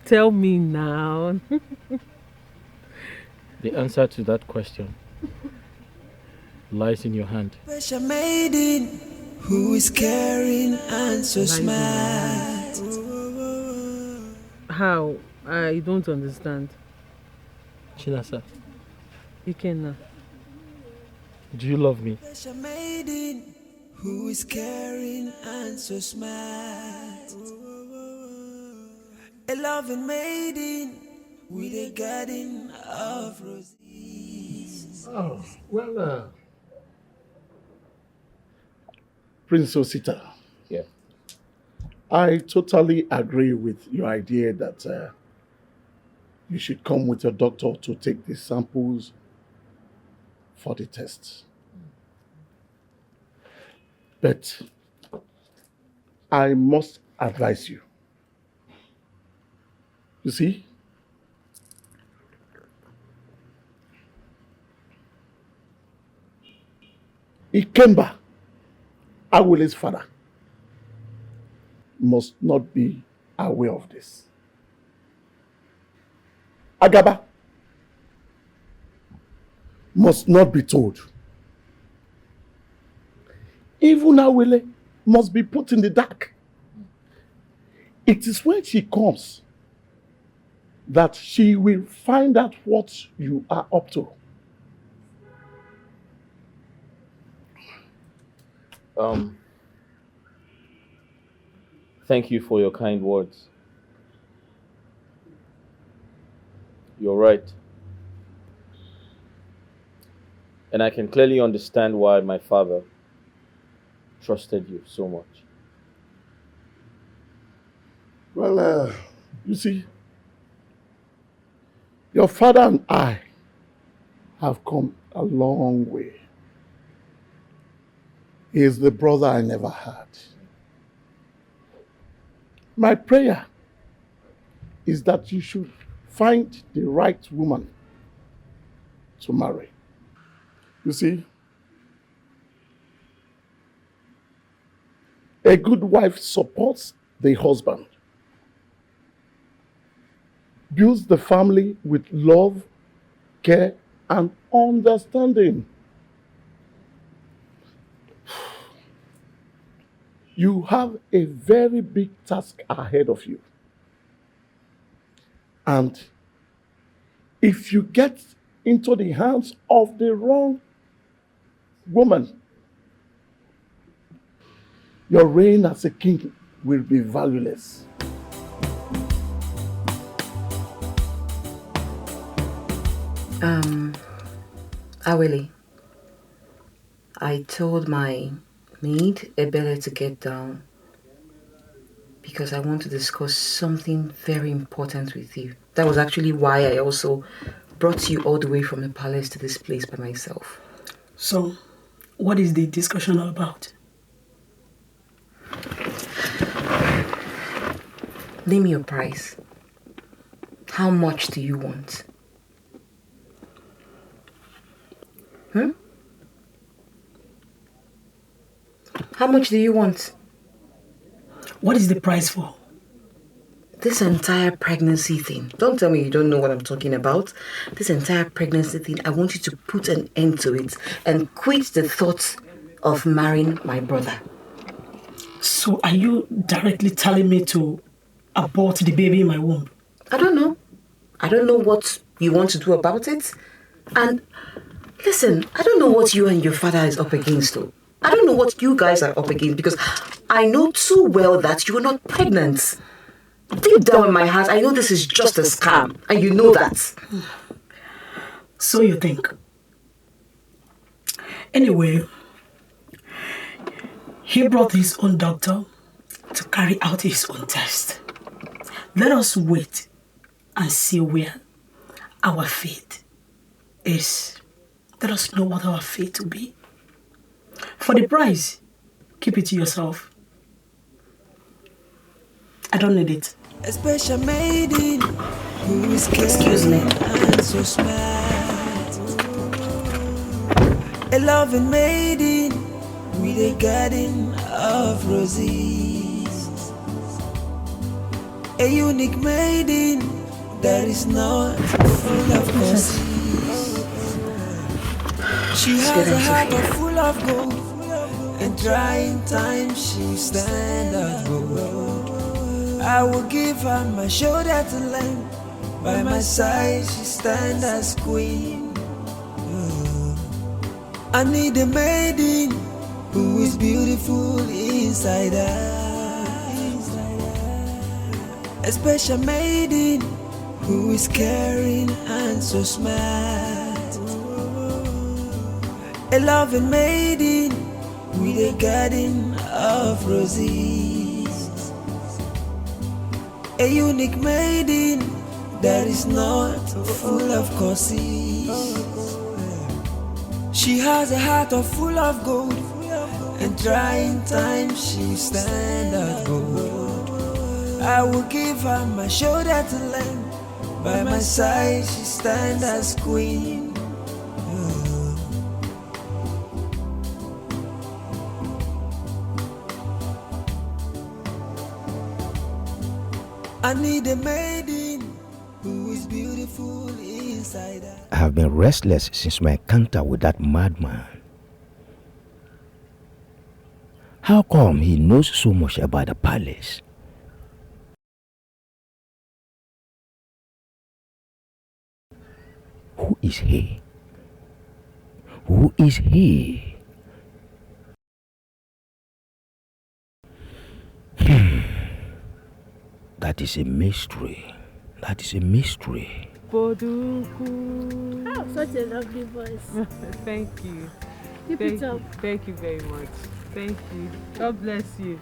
Speaker 2: Tell me now.
Speaker 1: The answer to that question lies in your hand.
Speaker 5: Special maiden who is caring and so smart.
Speaker 2: How? I don't understand.
Speaker 1: Chinasa,
Speaker 2: Ikenna.
Speaker 1: do you love me?
Speaker 5: Special maiden who is caring and so smart. A loving maiden with a garden of roses.
Speaker 8: Oh, well, Prince Osita.
Speaker 1: Yeah.
Speaker 8: I totally agree with your idea that you should come with your doctor to take the samples for the tests. But I must advise you. You see, Ikemba, Awele's father, must not be aware of this. Agaba must not be told. Even Awele must be put in the dark. It is when she comes that she will find out what you are up to.
Speaker 1: Thank you for your kind words. You're right. And I can clearly understand why my father trusted you so much.
Speaker 8: Well, you see, your father and I have come a long way. He is the brother I never had. My prayer is that you should find the right woman to marry. You see, a good wife supports the husband, builds the family with love, care, and understanding. You have a very big task ahead of you. And if you get into the hands of the wrong woman, your reign as a king will be valueless.
Speaker 4: Awele, I told my maid, Ebele, to get down because I want to discuss something very important with you. That was actually why I also brought you all the way from the palace to this place by myself.
Speaker 7: So, what is the discussion all about?
Speaker 4: Name your price. How much do you want? How much do you want?
Speaker 7: What is the price for?
Speaker 4: This entire pregnancy thing. Don't tell me you don't know what I'm talking about. This entire pregnancy thing, I want you to put an end to it and quit the thought of marrying my brother.
Speaker 7: So are you directly telling me to abort the baby in my womb?
Speaker 4: I don't know. I don't know what you want to do about it. And listen, I don't know what you and your father is up against though. I don't know what you guys are up against because I know too well that you're not pregnant. Deep down in my heart, I know this is just a scam, and you know that.
Speaker 7: So you think. Anyway, he brought his own doctor to carry out his own test. Let us wait and see where our fate is. Let us know what our fate will be. For the price, keep it to yourself. I don't need it.
Speaker 5: A special maiden who is
Speaker 4: Excuse me.
Speaker 5: and so smart. A loving maiden with a garden of roses. A unique maiden that is not full of roses. She has a heart of full of gold. In trying times she stand as gold. I will give her my shoulder to lend. By my side she stand as queen. I need a maiden who is beautiful inside her. A special maiden who is caring and so smart. A loving maiden with a garden of roses. A unique maiden that is not full of curses. She has a heart of full of gold. In trying times she stand as gold. I will give her my shoulder to lend. By my side she stand as queen. I need a maiden who is beautiful inside her.
Speaker 9: I have been restless since my encounter with that madman. How come he knows so much about the palace? Who is he? Who is he? That is a mystery. That is a mystery.
Speaker 12: Boduku.
Speaker 14: Oh, such a lovely voice.
Speaker 12: Thank you.
Speaker 14: Keep it up.
Speaker 12: Thank you very much. Thank you. God bless you.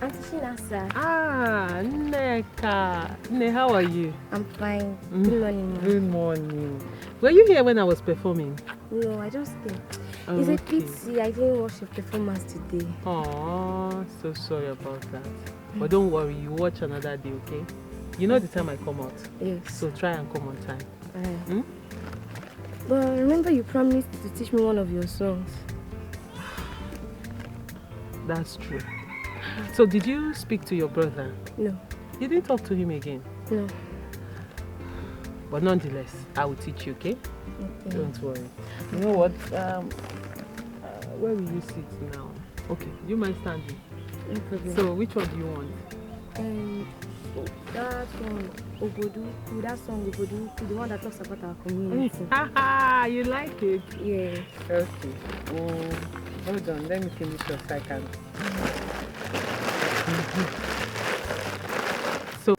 Speaker 14: Auntie Shinasa.
Speaker 12: Ah, Nneka. Nne, how are you?
Speaker 14: I'm fine. Good morning, Mom.
Speaker 12: Good morning. Were you here when I was performing?
Speaker 14: No, I just came.
Speaker 12: Oh,
Speaker 14: It's a
Speaker 12: okay.
Speaker 14: pity I didn't watch your performance today.
Speaker 12: Oh, so sorry about that. But don't worry, you watch another day, okay? You know the time I come out?
Speaker 14: Yes.
Speaker 12: So try and come on time. Hmm?
Speaker 14: But remember you promised to teach me one of your songs.
Speaker 12: That's true. So did you speak to your brother?
Speaker 14: No.
Speaker 12: You didn't talk to him again?
Speaker 14: No.
Speaker 12: But nonetheless, I will teach you, okay?
Speaker 14: Okay.
Speaker 12: Don't worry. You know what? Where will you sit now? Okay, you mind standing?
Speaker 14: No problem.
Speaker 12: So which one do you want?
Speaker 14: That song, Oboduku, the one that talks about our community.
Speaker 12: Haha, you like it?
Speaker 14: Yeah.
Speaker 12: Okay. Oh, hold on, let me finish your second. So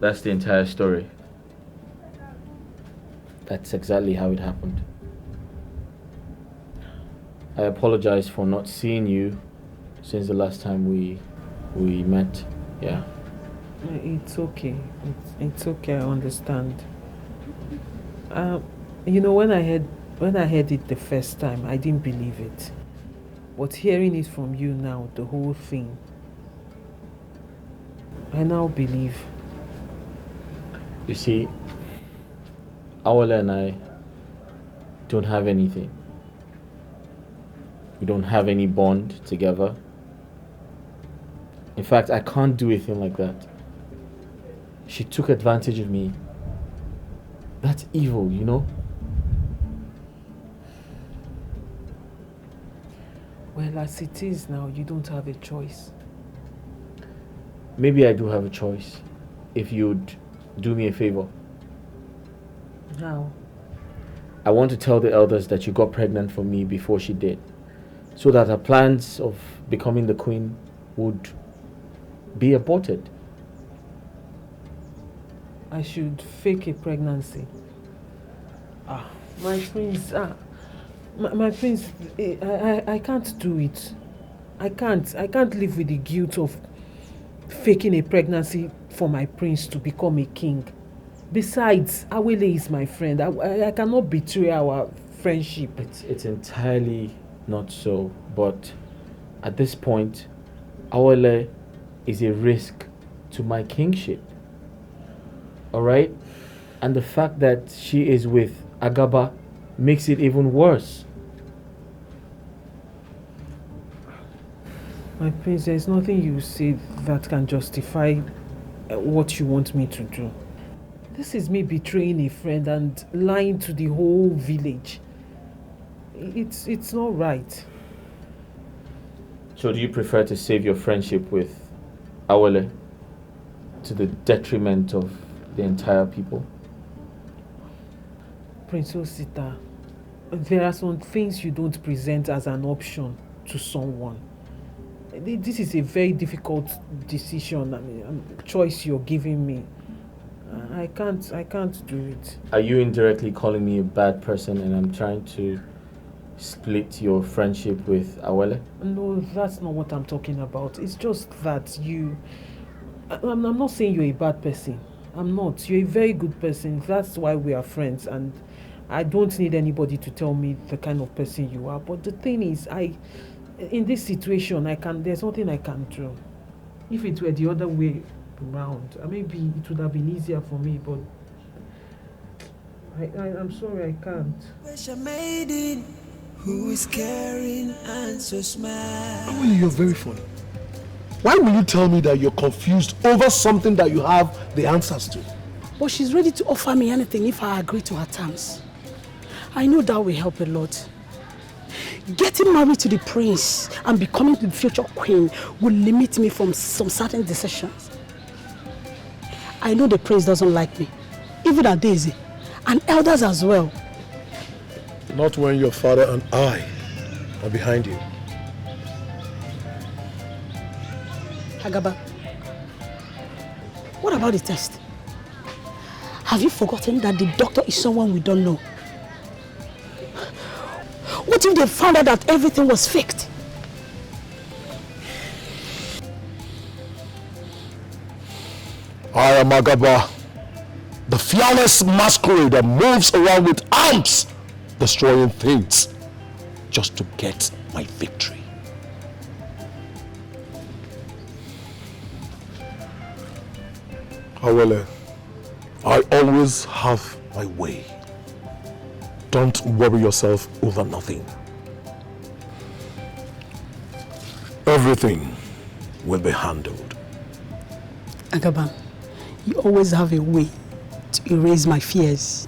Speaker 1: That's the entire story. That's exactly how it happened. I apologize for not seeing you since the last time we met. Yeah.
Speaker 2: It's okay. It's okay. I understand. You know, when I heard it the first time, I didn't believe it. But hearing it from you now, the whole thing, I now believe.
Speaker 1: You see, Awale and I don't have anything. We don't have any bond together. In fact, I can't do a thing like that. She took advantage of me. That's evil, you know?
Speaker 2: Well, as it is now, you don't have a choice.
Speaker 1: Maybe I do have a choice. If you'd do me a favor.
Speaker 2: How?
Speaker 1: I want to tell the elders that you got pregnant for me before she did, so that her plans of becoming the queen would be aborted.
Speaker 2: I should fake a pregnancy. My prince, my prince, I can't do it. I can't live with the guilt of faking a pregnancy for my prince to become a king. Besides, Awele is my friend. I cannot betray our friendship.
Speaker 1: It's entirely not so, but at this point, Awele is a risk to my kingship. Alright? And the fact that she is with Agaba makes it even worse.
Speaker 2: My prince, there is nothing you say that can justify what you want me to do. This is me betraying a friend and lying to the whole village. It's not right.
Speaker 1: So do you prefer to save your friendship with Awele to the detriment of the entire people?
Speaker 2: Prince Osita, there are some things you don't present as an option to someone. This is a very difficult decision, choice you're giving me. I can't do it.
Speaker 1: Are you indirectly calling me a bad person and I'm trying to split your friendship with Awele?
Speaker 2: No, that's not what I'm talking about. It's just that I'm not saying you're a bad person. I'm not. You're a very good person. That's why we are friends, and I don't need anybody to tell me the kind of person you are. But the thing is, in this situation, there's nothing I can do. If it were the other way around, maybe it would have been easier for me, but I'm sorry, I can't.
Speaker 5: Special maiden who is caring and so smart.
Speaker 6: Awele, you're very funny. Why will you tell me that you're confused over something that you have the answers to?
Speaker 7: But she's ready to offer me anything if I agree to her terms. I know that will help a lot. Getting married to the prince and becoming the future queen will limit me from some certain decisions. I know the prince doesn't like me, even at Daisy, and elders as well.
Speaker 6: Not when your father and I are behind you.
Speaker 7: Agaba, what about the test? Have you forgotten that the doctor is someone we don't know? What if they found out that everything was faked?
Speaker 6: I am Agaba, the fearless masquerade that moves around with arms, destroying things just to get my victory. Awele, I always have my way. Don't worry yourself over nothing. Everything will be handled.
Speaker 7: Agaba, you always have a way to erase my fears.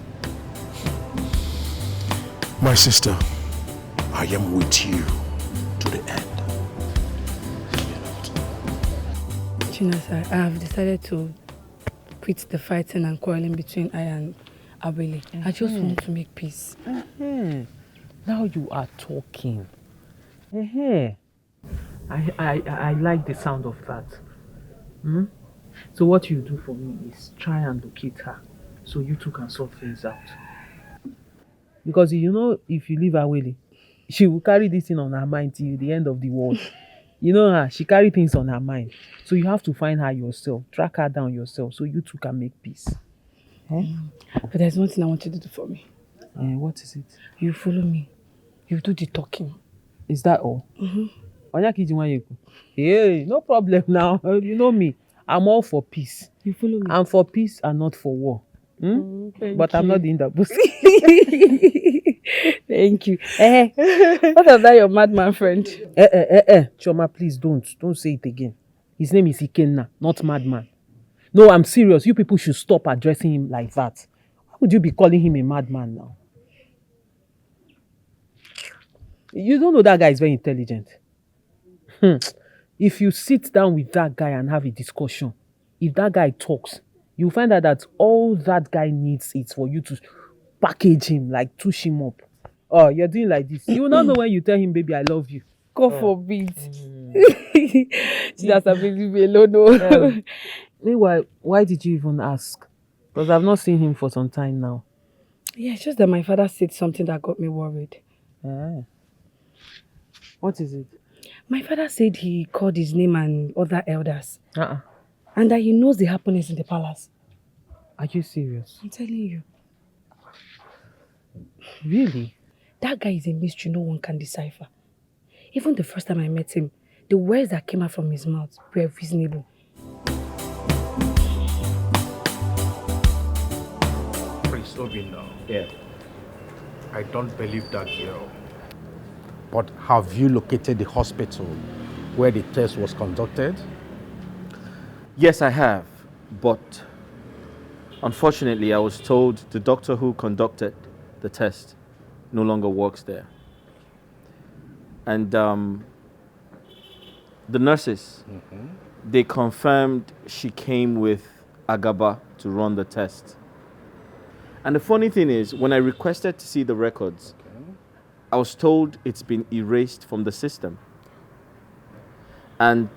Speaker 6: My sister, I am with you to the end.
Speaker 14: Chinasa, I have decided to quit the fighting and quarreling between I and Awele. I just want to make peace.
Speaker 2: Now you are talking. I like the sound of that. So what you do for me is try and locate her so you two can sort things out. Because you know, if you leave Awele, she will carry this thing on her mind till the end of the world. You know her, she carry things on her mind. So you have to find her yourself, track her down yourself so you two can make peace.
Speaker 14: But there's one thing I want you to do for me.
Speaker 2: What is it?
Speaker 14: You follow me. You do the talking.
Speaker 2: Is that all? Hey, no problem now. You know me. I'm all for peace.
Speaker 14: You follow me.
Speaker 2: I'm for peace and not for war. But I'm not in the bush.
Speaker 14: Thank you. What about your madman friend?
Speaker 2: Choma, please don't say it again. His name is Ikenna, not madman. No, I'm serious. You people should stop addressing him like that. Why would you be calling him a madman now? You don't know that guy is very intelligent. If you sit down with that guy and have a discussion, if that guy talks, you'll find out that all that guy needs is for you to package him, like touch him up. Oh, you're doing like this. You will not know when you tell him, baby, I love you.
Speaker 14: God forbid. She doesn't leave me alone. No.
Speaker 2: Meanwhile, why did you even ask? Because I've not seen him for some time now.
Speaker 14: Yeah, it's just that my father said something that got me worried.
Speaker 2: What is it?
Speaker 14: My father said he called his name and other elders. And that he knows the happenings in the palace.
Speaker 2: Are you serious?
Speaker 14: I'm telling you.
Speaker 2: Really?
Speaker 14: That guy is a mystery no one can decipher. Even the first time I met him, the words that came out from his mouth were reasonable.
Speaker 3: Prince Obinna. Yeah. I don't believe that girl. But have you located the hospital where the test was conducted?
Speaker 1: Yes, I have, but unfortunately, I was told the doctor who conducted the test no longer works there. And the nurses, they confirmed she came with Agaba to run the test. And the funny thing is, when I requested to see the records, I was told it's been erased from the system. And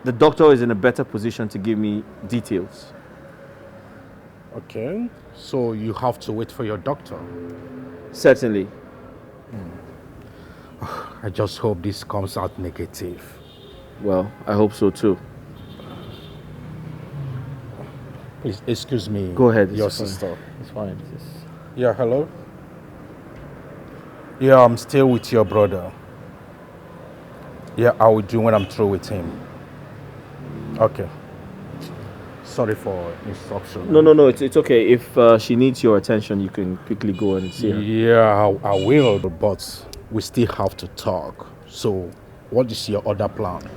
Speaker 1: the doctor is in a better position to give me details.
Speaker 3: Okay, so you have to wait for your doctor.
Speaker 1: Certainly.
Speaker 3: I just hope this comes out negative.
Speaker 1: Well, I hope so too.
Speaker 3: Please, excuse me.
Speaker 1: Go ahead.
Speaker 3: Your
Speaker 1: It's fine.
Speaker 3: sister.
Speaker 1: It's fine.
Speaker 3: Yeah, hello? Yeah, I'm still with your brother. Yeah, I will do when I'm through with him. Okay. Sorry for interruption.
Speaker 1: No, it's okay. If she needs your attention, you can quickly go and see her.
Speaker 3: Yeah, I will, but we still have to talk. So, what is your other plan?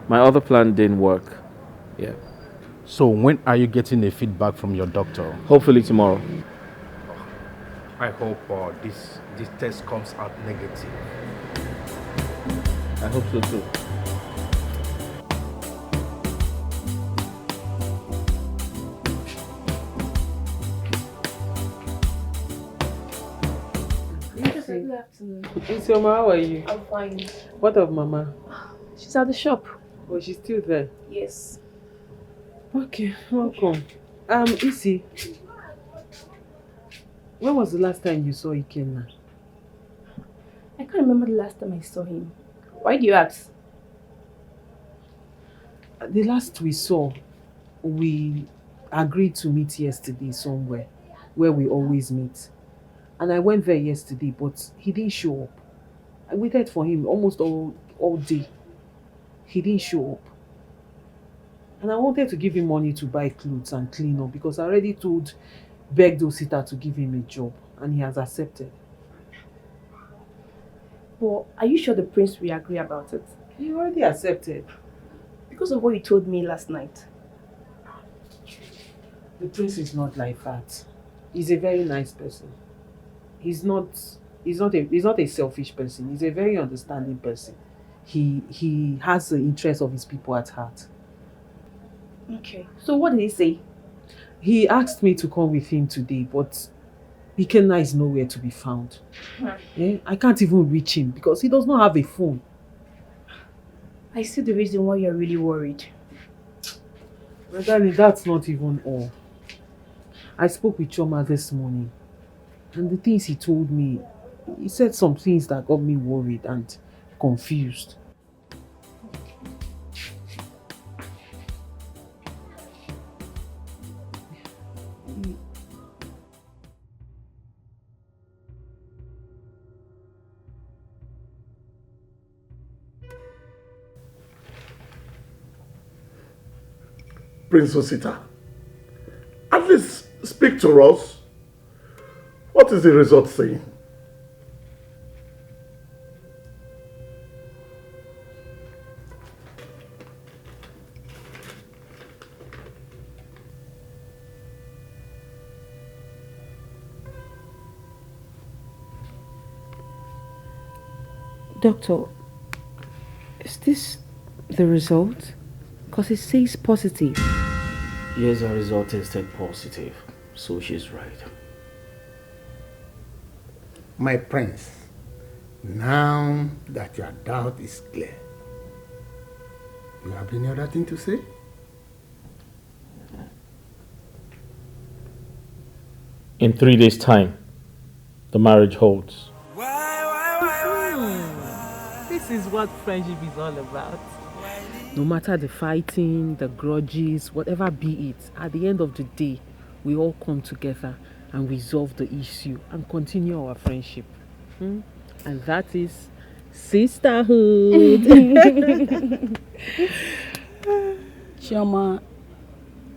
Speaker 1: My other plan didn't work. Yeah.
Speaker 3: So, when are you getting a feedback from your doctor?
Speaker 1: Hopefully tomorrow.
Speaker 3: I hope this test comes out negative.
Speaker 1: I hope so too.
Speaker 13: Good afternoon.
Speaker 2: Isioma, how are you?
Speaker 13: I'm fine.
Speaker 2: What of Mama?
Speaker 13: She's at the shop.
Speaker 2: Oh, she's still there?
Speaker 13: Yes.
Speaker 2: Okay, welcome. Isi, when was the last time you saw Ikenna?
Speaker 13: I can't remember the last time I saw him. Why do you ask?
Speaker 2: The last we saw, we agreed to meet yesterday somewhere where we always meet. And I went there yesterday, but he didn't show up. I waited for him almost all day. He didn't show up. And I wanted to give him money to buy clothes and clean up because I already begged Osita to give him a job and he has accepted.
Speaker 13: But are you sure the prince will agree about it?
Speaker 2: He already accepted.
Speaker 13: Because of what you told me last night.
Speaker 2: The prince is not like that. He's a very nice person. He's not a selfish person. He's a very understanding person. He has the interest of his people at heart.
Speaker 13: Okay. So what did he say?
Speaker 2: He asked me to come with him today, but Ikenna is nowhere to be found. I can't even reach him because he does not have a phone.
Speaker 13: I see the reason why you're really worried.
Speaker 2: My darling, that's not even all. I spoke with Choma this morning, and the things he told me, he said some things that got me worried and confused.
Speaker 15: Prince Osita, at least speak to us. What is the result saying?
Speaker 2: Doctor, is this the result? Because it says positive.
Speaker 1: Yes, her result tested positive, so she's right.
Speaker 8: My prince, now that your doubt is clear, you have any other thing to say?
Speaker 1: In 3 days' time, the marriage holds.
Speaker 2: This is what friendship is all about. No matter the fighting, the grudges, whatever be it, at the end of the day, we all come together and resolve the issue and continue our friendship. And that is sisterhood.
Speaker 7: Chioma,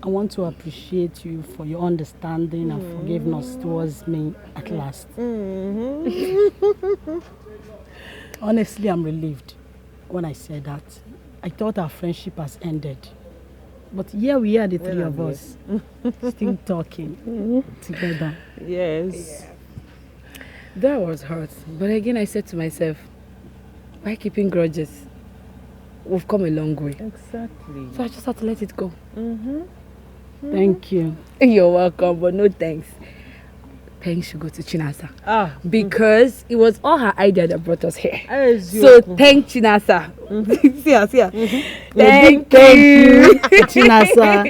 Speaker 7: I want to appreciate you for your understanding and forgiveness towards me at last. Honestly, I'm relieved when I said that. I thought our friendship has ended. But here we are, the three of us, still talking together.
Speaker 2: Yes.
Speaker 14: That was hurt. But again, I said to myself, why keeping grudges? We've come a long way.
Speaker 2: Exactly.
Speaker 14: So I just had to let it go.
Speaker 7: Thank you.
Speaker 14: You're welcome, but no thanks. Thanks should go to Chinasa. Because it was all her idea that brought us here. So thank Chinasa. See her. Thank you.
Speaker 7: Chinasa.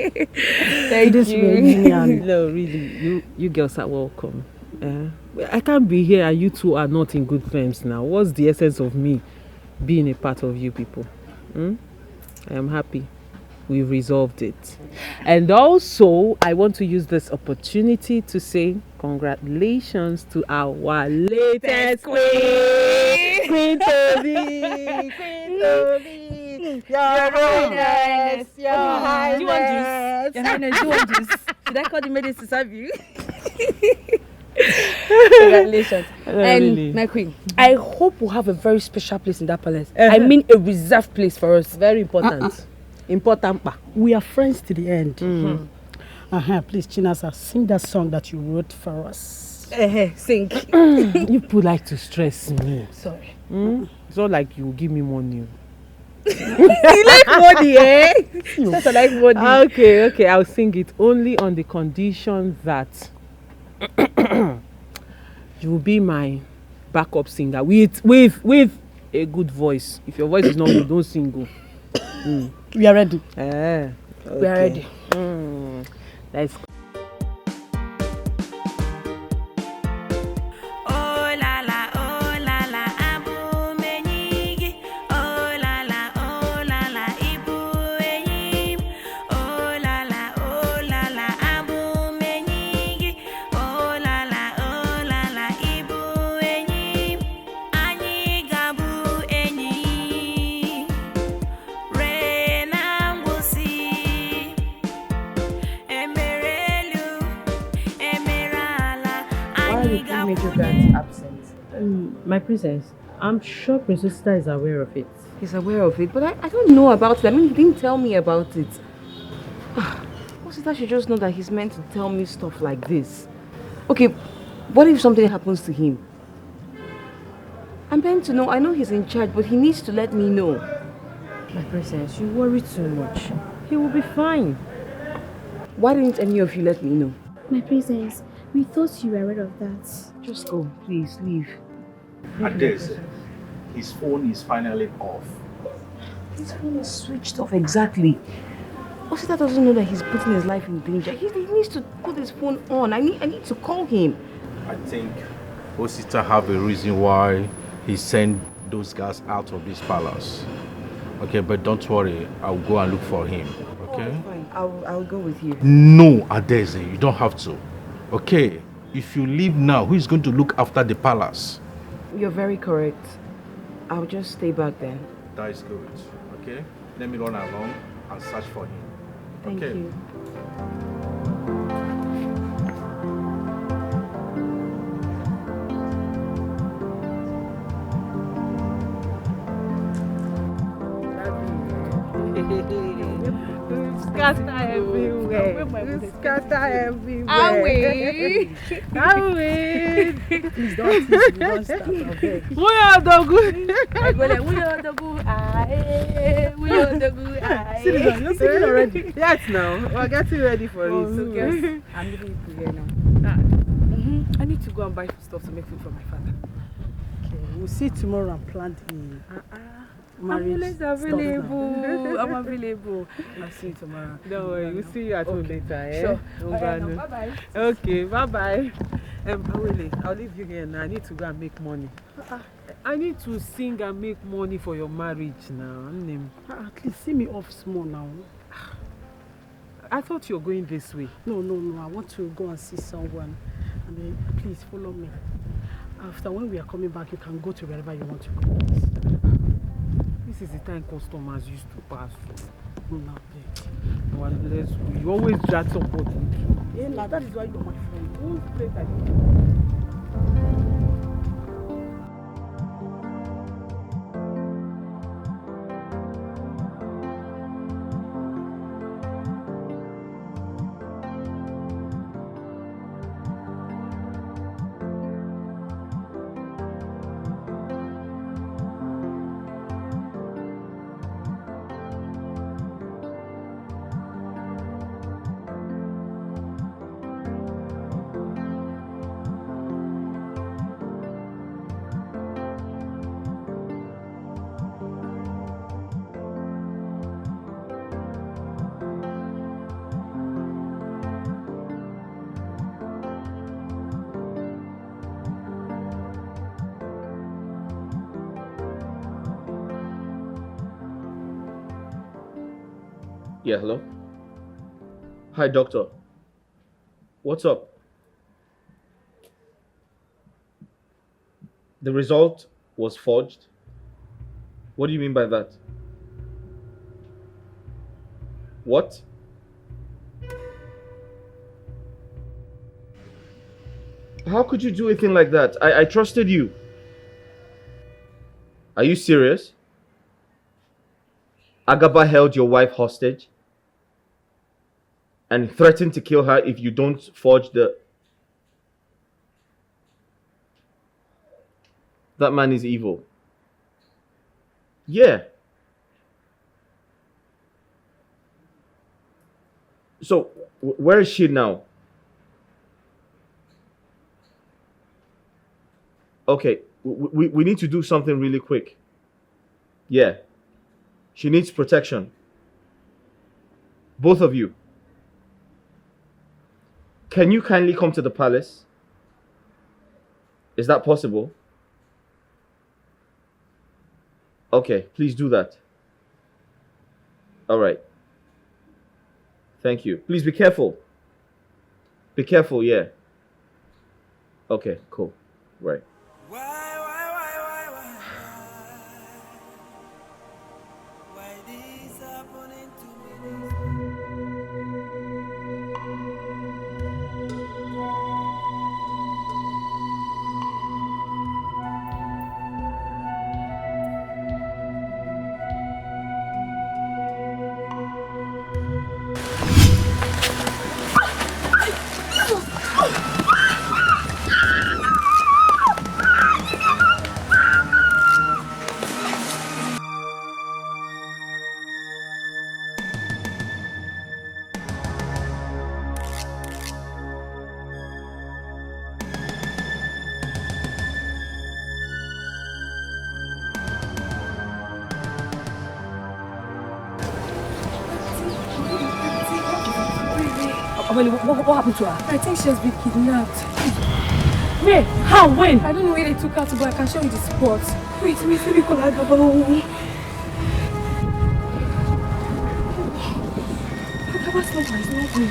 Speaker 2: Thank
Speaker 7: this
Speaker 2: you.
Speaker 7: reunion.
Speaker 2: No, really, you girls are welcome. I can't be here and you two are not in good terms now. What's the essence of me being a part of you people? I am happy we've resolved it. And also, I want to use this opportunity to say congratulations to our latest queen, Queen Toby. Your Highness, Your Highness.
Speaker 14: Do you want juice? Your Highness, do you want juice? Should I call the maidens to serve you? Congratulations. And
Speaker 2: really.
Speaker 14: my queen, I hope we'll have a very special place in that palace. I mean a reserved place for us.
Speaker 2: Very important. Important.
Speaker 7: We are friends to the end. Please, Chinasa, sing that song that you wrote for us.
Speaker 14: Sing.
Speaker 2: You people like to stress me.
Speaker 14: Sorry.
Speaker 2: It's not like you give me money.
Speaker 14: You like money, eh? Just like money.
Speaker 2: Okay, I'll sing it only on the condition that you will be my backup singer with a good voice. If your voice is not good, don't sing.
Speaker 7: We are ready.
Speaker 14: We are ready.
Speaker 2: Let's go. My princess, I'm sure Princess Sita is aware of it.
Speaker 4: He's aware of it, but I don't know about it. I mean, he didn't tell me about it. Sita should just know that he's meant to tell me stuff like this. Okay, what if something happens to him? I'm meant to know. I know he's in charge, but he needs to let me know.
Speaker 2: My princess, you worry too much. He will be fine.
Speaker 4: Why didn't any of you let me know?
Speaker 16: My princess, we thought you were aware of that.
Speaker 4: Just go, please, leave.
Speaker 1: Adese, his phone is finally off.
Speaker 4: His phone is switched off, exactly. Osita doesn't know that he's putting his life in danger. He needs to put his phone on. I need to call him.
Speaker 3: I think Osita have a reason why he sent those guys out of this palace. Okay, but don't worry, I'll go and look for him. Okay?
Speaker 4: Oh, fine. I'll go with you.
Speaker 3: No, Adese, you don't have to. Okay, if you leave now, who is going to look after the palace?
Speaker 4: You're very correct. I'll just stay back then.
Speaker 3: That is good. Okay? Let me run along and search for him.
Speaker 4: Thank you.
Speaker 2: scatter everywhere. You scatter everywhere.
Speaker 14: I win. Please don't tease me. Don't start.
Speaker 2: We are the good.
Speaker 14: I go like, we are the good. We are the good.
Speaker 2: Seriously, you're singing already. Yes, now we're getting ready for it.
Speaker 14: So guys, I'm leaving it here now.
Speaker 2: I need to go and buy stuff to make food for my father.
Speaker 7: Okay, we'll see tomorrow and plan the marriage.
Speaker 2: I'm available.
Speaker 14: I'm available. I'll see you tomorrow.
Speaker 2: Don't worry, we'll see you at home later. Eh?
Speaker 14: Sure.
Speaker 2: Bye-bye. Okay, bye-bye. I'll leave you here now. I need to go and make money. I need to sing and make money for your marriage now.
Speaker 7: At least see me off small now.
Speaker 2: I thought you were going this way.
Speaker 7: No. I want to go and see someone. And then please follow me. After when we are coming back, you can go to wherever you want to go.
Speaker 2: This is the time customers used to pass.
Speaker 7: No,
Speaker 2: well, you always drag somebody with you.
Speaker 7: Yeah, now that is why you're my friend.
Speaker 2: Who's place I don't
Speaker 1: Yeah, hello? Hi, doctor. What's up? The result was forged? What do you mean by that? What? How could you do a thing like that? I trusted you. Are you serious? Agaba held your wife hostage and threatened to kill her if you don't forge the... That man is evil. Yeah. So, where is she now? Okay, we need to do something really quick. Yeah. She needs protection. Both of you. Can you kindly come to the palace? Is that possible? Okay, please do that. All right. Thank you. Please be careful. Be careful, yeah. Okay, cool. Right.
Speaker 14: What happened to her?
Speaker 17: I think she has been kidnapped.
Speaker 14: Where? How? When?
Speaker 17: I don't know where they took her to, but I can show you the spot. Wait, let me call Agaba. Agaba's number is not me.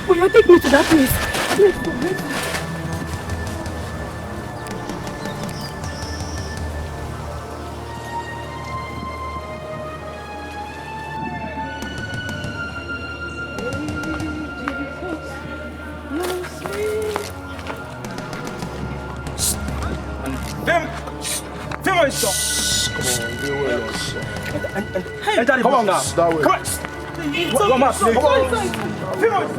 Speaker 17: Will you take me to that place? Let's go.
Speaker 18: Enter the bus now.
Speaker 15: That way.
Speaker 18: Come on. Come on, please.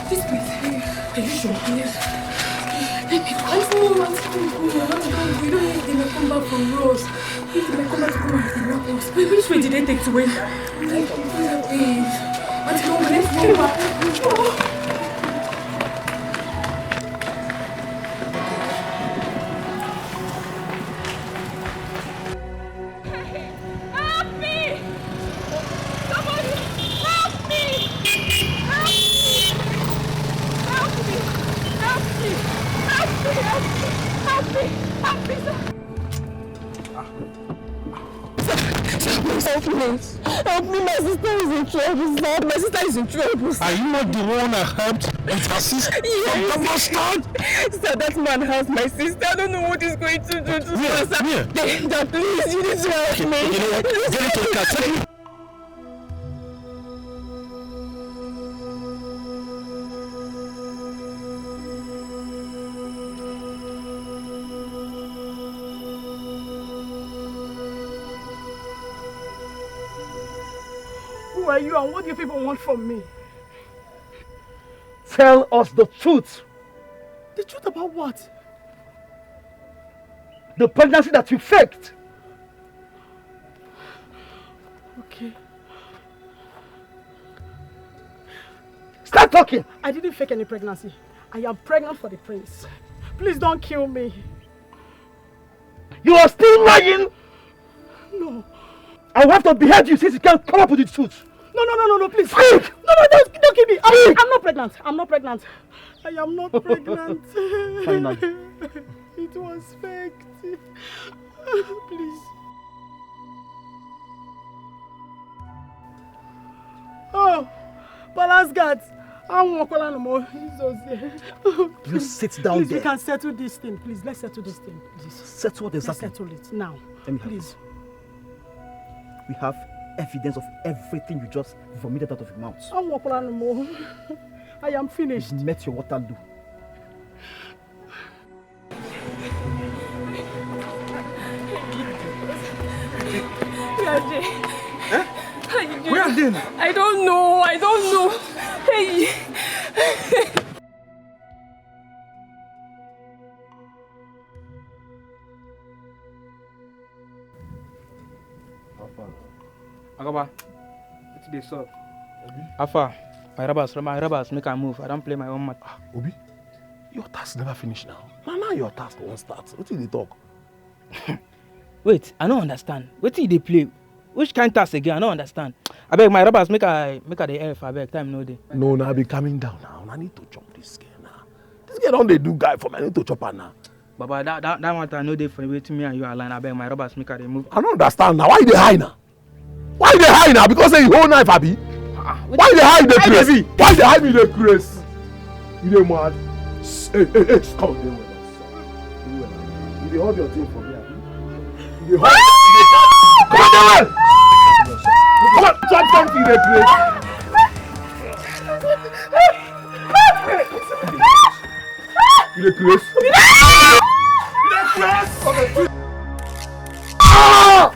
Speaker 17: This place. Are you sure? Yes. Let me go. I'm so we don't need them to come back from Rose. If they come back to come and kidnap us. Wait, which way did they take to win? Let's go back.
Speaker 7: Help me, my sister is in trouble, sir. My sister is in trouble.
Speaker 6: Are you not the one I helped with her sister?
Speaker 7: Yes.
Speaker 6: From the bastard?
Speaker 7: Sir, that man has my sister. I don't know what he's going to do to her, sir. Dad, please, you need to help me.
Speaker 6: You know what? Get into the car. Take me.
Speaker 7: Who are you and what do you people want from me?
Speaker 18: Tell us the truth.
Speaker 7: The truth about what?
Speaker 18: The pregnancy that you faked.
Speaker 7: Okay.
Speaker 18: Start talking.
Speaker 7: I didn't fake any pregnancy. I am pregnant for the prince. Please don't kill me.
Speaker 18: You are still lying.
Speaker 7: No.
Speaker 18: I will have to behead you since you can't come up with the truth.
Speaker 7: No, please.
Speaker 18: Speak!
Speaker 7: No, don't kill me. I'm not pregnant. I'm not pregnant. I am not pregnant.
Speaker 18: Finally.
Speaker 7: It was faked. Please. Oh, Palace guards. I won't call no more.
Speaker 18: You sit down
Speaker 7: please,
Speaker 18: there.
Speaker 7: We can settle this thing. Please, let's settle this thing. Please.
Speaker 18: Settle this.
Speaker 7: Let's settle it now.
Speaker 18: Let me have
Speaker 7: please.
Speaker 18: We have evidence of everything you just vomited out of your mouth.
Speaker 7: I won't call no more. I am finished.
Speaker 18: You met your Waterloo.
Speaker 17: Huh? Where are they? I don't know. Hey.
Speaker 10: Agaba, it's the sub. Alpha, my robbers, make a move. I don't play my own match.
Speaker 6: Obi, your task never finished now. Now your task won't start. What did they talk?
Speaker 10: Wait, I don't understand. What did they play? Which kind of task again? I don't understand. I beg my robbers, make a the elf. I beg time no day.
Speaker 6: No, now be coming down now. I need to chop this girl now. This girl don't they do guy for me. I need to chop her now.
Speaker 10: Baba, that one I know they for the way to me and you align. I beg my robbers, make a move.
Speaker 6: I don't understand now. Why they hide now? Why they hide now? Because say you hold knife, Abi. Why they hide the grace? Why they hide me the grace? You dey mad? Hey, come on, you hold your thing for me, Abi. You hold. Come on, come on, try something, the grace. You the grace? You the grace? Ah!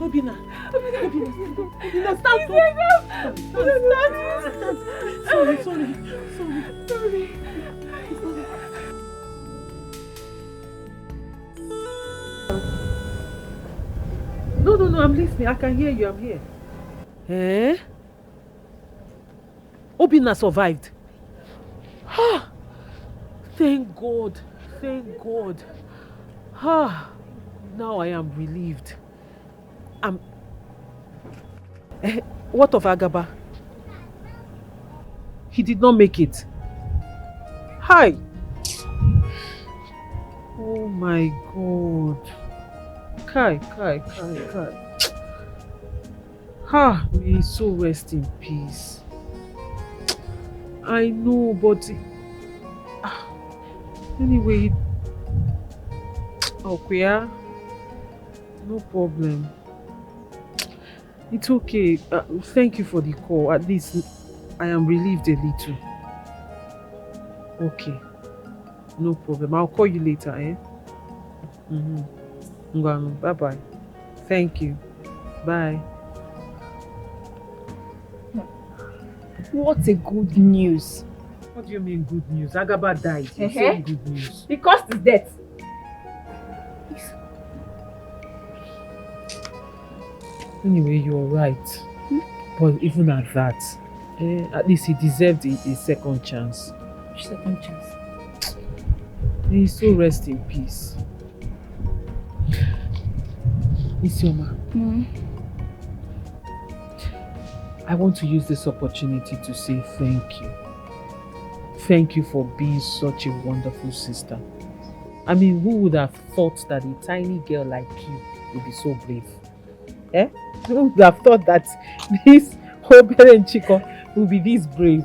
Speaker 7: Obina, stand up. Sorry. No, I'm listening. I can hear you. I'm here.
Speaker 2: Eh? Obinna survived. Ah, thank God. Thank God. Ah, now I am relieved. What of Agaba? He did not make it. Hi. Oh my God. Kai. May his soul rest in peace. I know, but anyway, okay, yeah? No problem. It's okay. Thank you for the call. At least I am relieved a little. Okay. No problem. I'll call you later, eh? Bye-bye. Thank you. Bye.
Speaker 14: What a good news.
Speaker 2: What do you mean good news? Agaba died. You say good news.
Speaker 14: Because it's death.
Speaker 2: Anyway, you're right. But even at that, at least he deserved a second chance.
Speaker 14: Which second chance?
Speaker 2: May his soul rest in peace. Isioma. I want to use this opportunity to say thank you. Thank you for being such a wonderful sister. I mean, who would have thought that a tiny girl like you would be so brave? Eh? Who would have thought that this Obere and Chico will be this brave?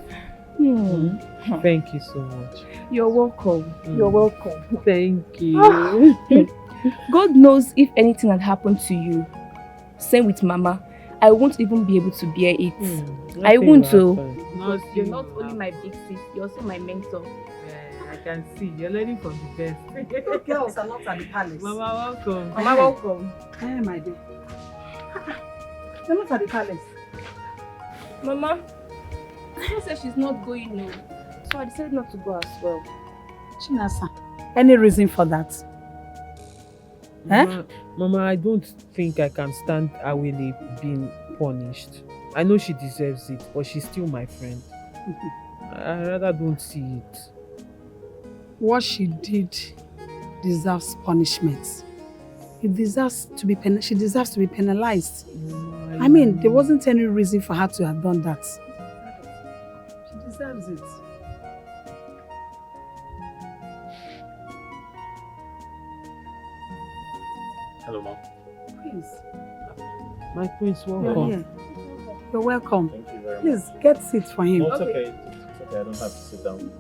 Speaker 2: Thank you so much.
Speaker 14: You're welcome. You're welcome.
Speaker 2: Thank you.
Speaker 14: God knows if anything had happened to you. Same with Mama. I won't even be able to bear it. I won't too. Because you're not only my big sis, you're also my mentor.
Speaker 2: Yeah, I can see. You're learning from the best.
Speaker 7: Girls are not at the palace.
Speaker 2: Mama, welcome.
Speaker 14: Mama, welcome.
Speaker 7: Hey, my dear. You're not at the palace.
Speaker 14: Mama, she said she's not going no. So I decided not to go as well.
Speaker 7: Chinasa, any reason for that?
Speaker 2: Mama, I don't think I can stand Awele being punished. I know she deserves it, but she's still my friend. I rather don't see it.
Speaker 7: What she did deserves punishment. She deserves to be penalized. I mean, there wasn't any reason for her to have done that. She deserves it.
Speaker 1: Hello, Mom.
Speaker 7: Prince.
Speaker 2: My prince, welcome.
Speaker 7: You're welcome.
Speaker 1: Thank you very much.
Speaker 7: Please, get seat for him.
Speaker 1: No, it's okay. It's okay. I don't have to sit down.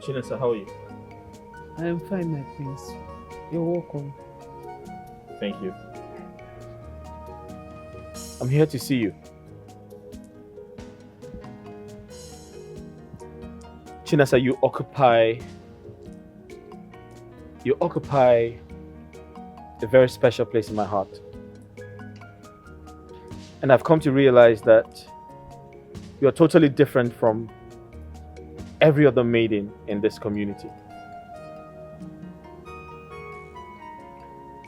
Speaker 1: Chinasa, how are you?
Speaker 2: I am fine, my prince. You're welcome.
Speaker 1: Thank you. I'm here to see you. Chinasa, you occupy a very special place in my heart. And I've come to realize that you are totally different from every other maiden in this community.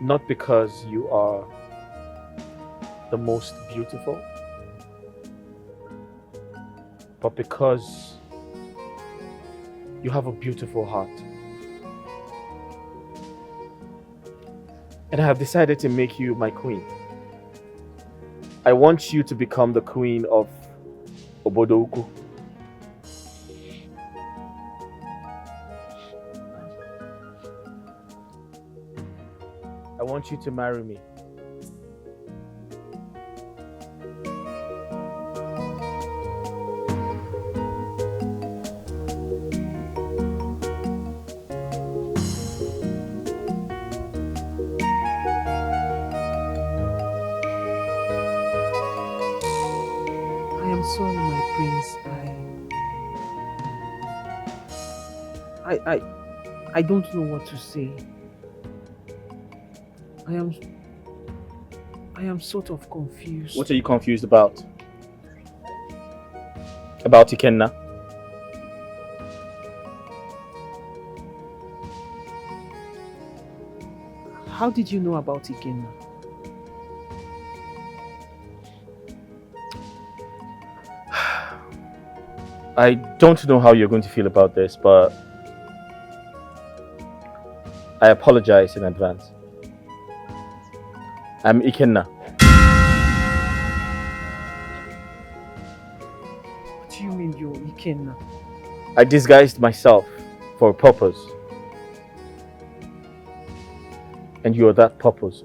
Speaker 1: Not because you are the most beautiful, but because you have a beautiful heart. And I have decided to make you my queen. I want you to become the queen of Obodo Ukwu. I want you to marry me.
Speaker 2: Sorry, my prince. I don't know what to say. I am sort of confused.
Speaker 1: What are you confused about? About Ikenna?
Speaker 2: How did you know about Ikenna?
Speaker 1: I don't know how you're going to feel about this, but I apologize in advance. I'm Ikenna.
Speaker 2: What do you mean you're Ikenna?
Speaker 1: I disguised myself for a purpose. And you are that purpose.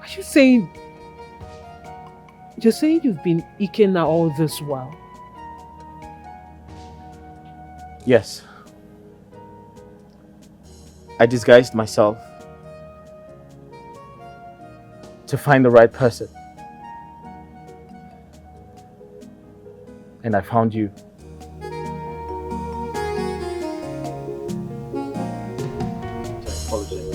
Speaker 2: Are you saying... You're saying you've been Ikenna all this while?
Speaker 1: Yes. I disguised myself to find the right person. And I found you. I apologize.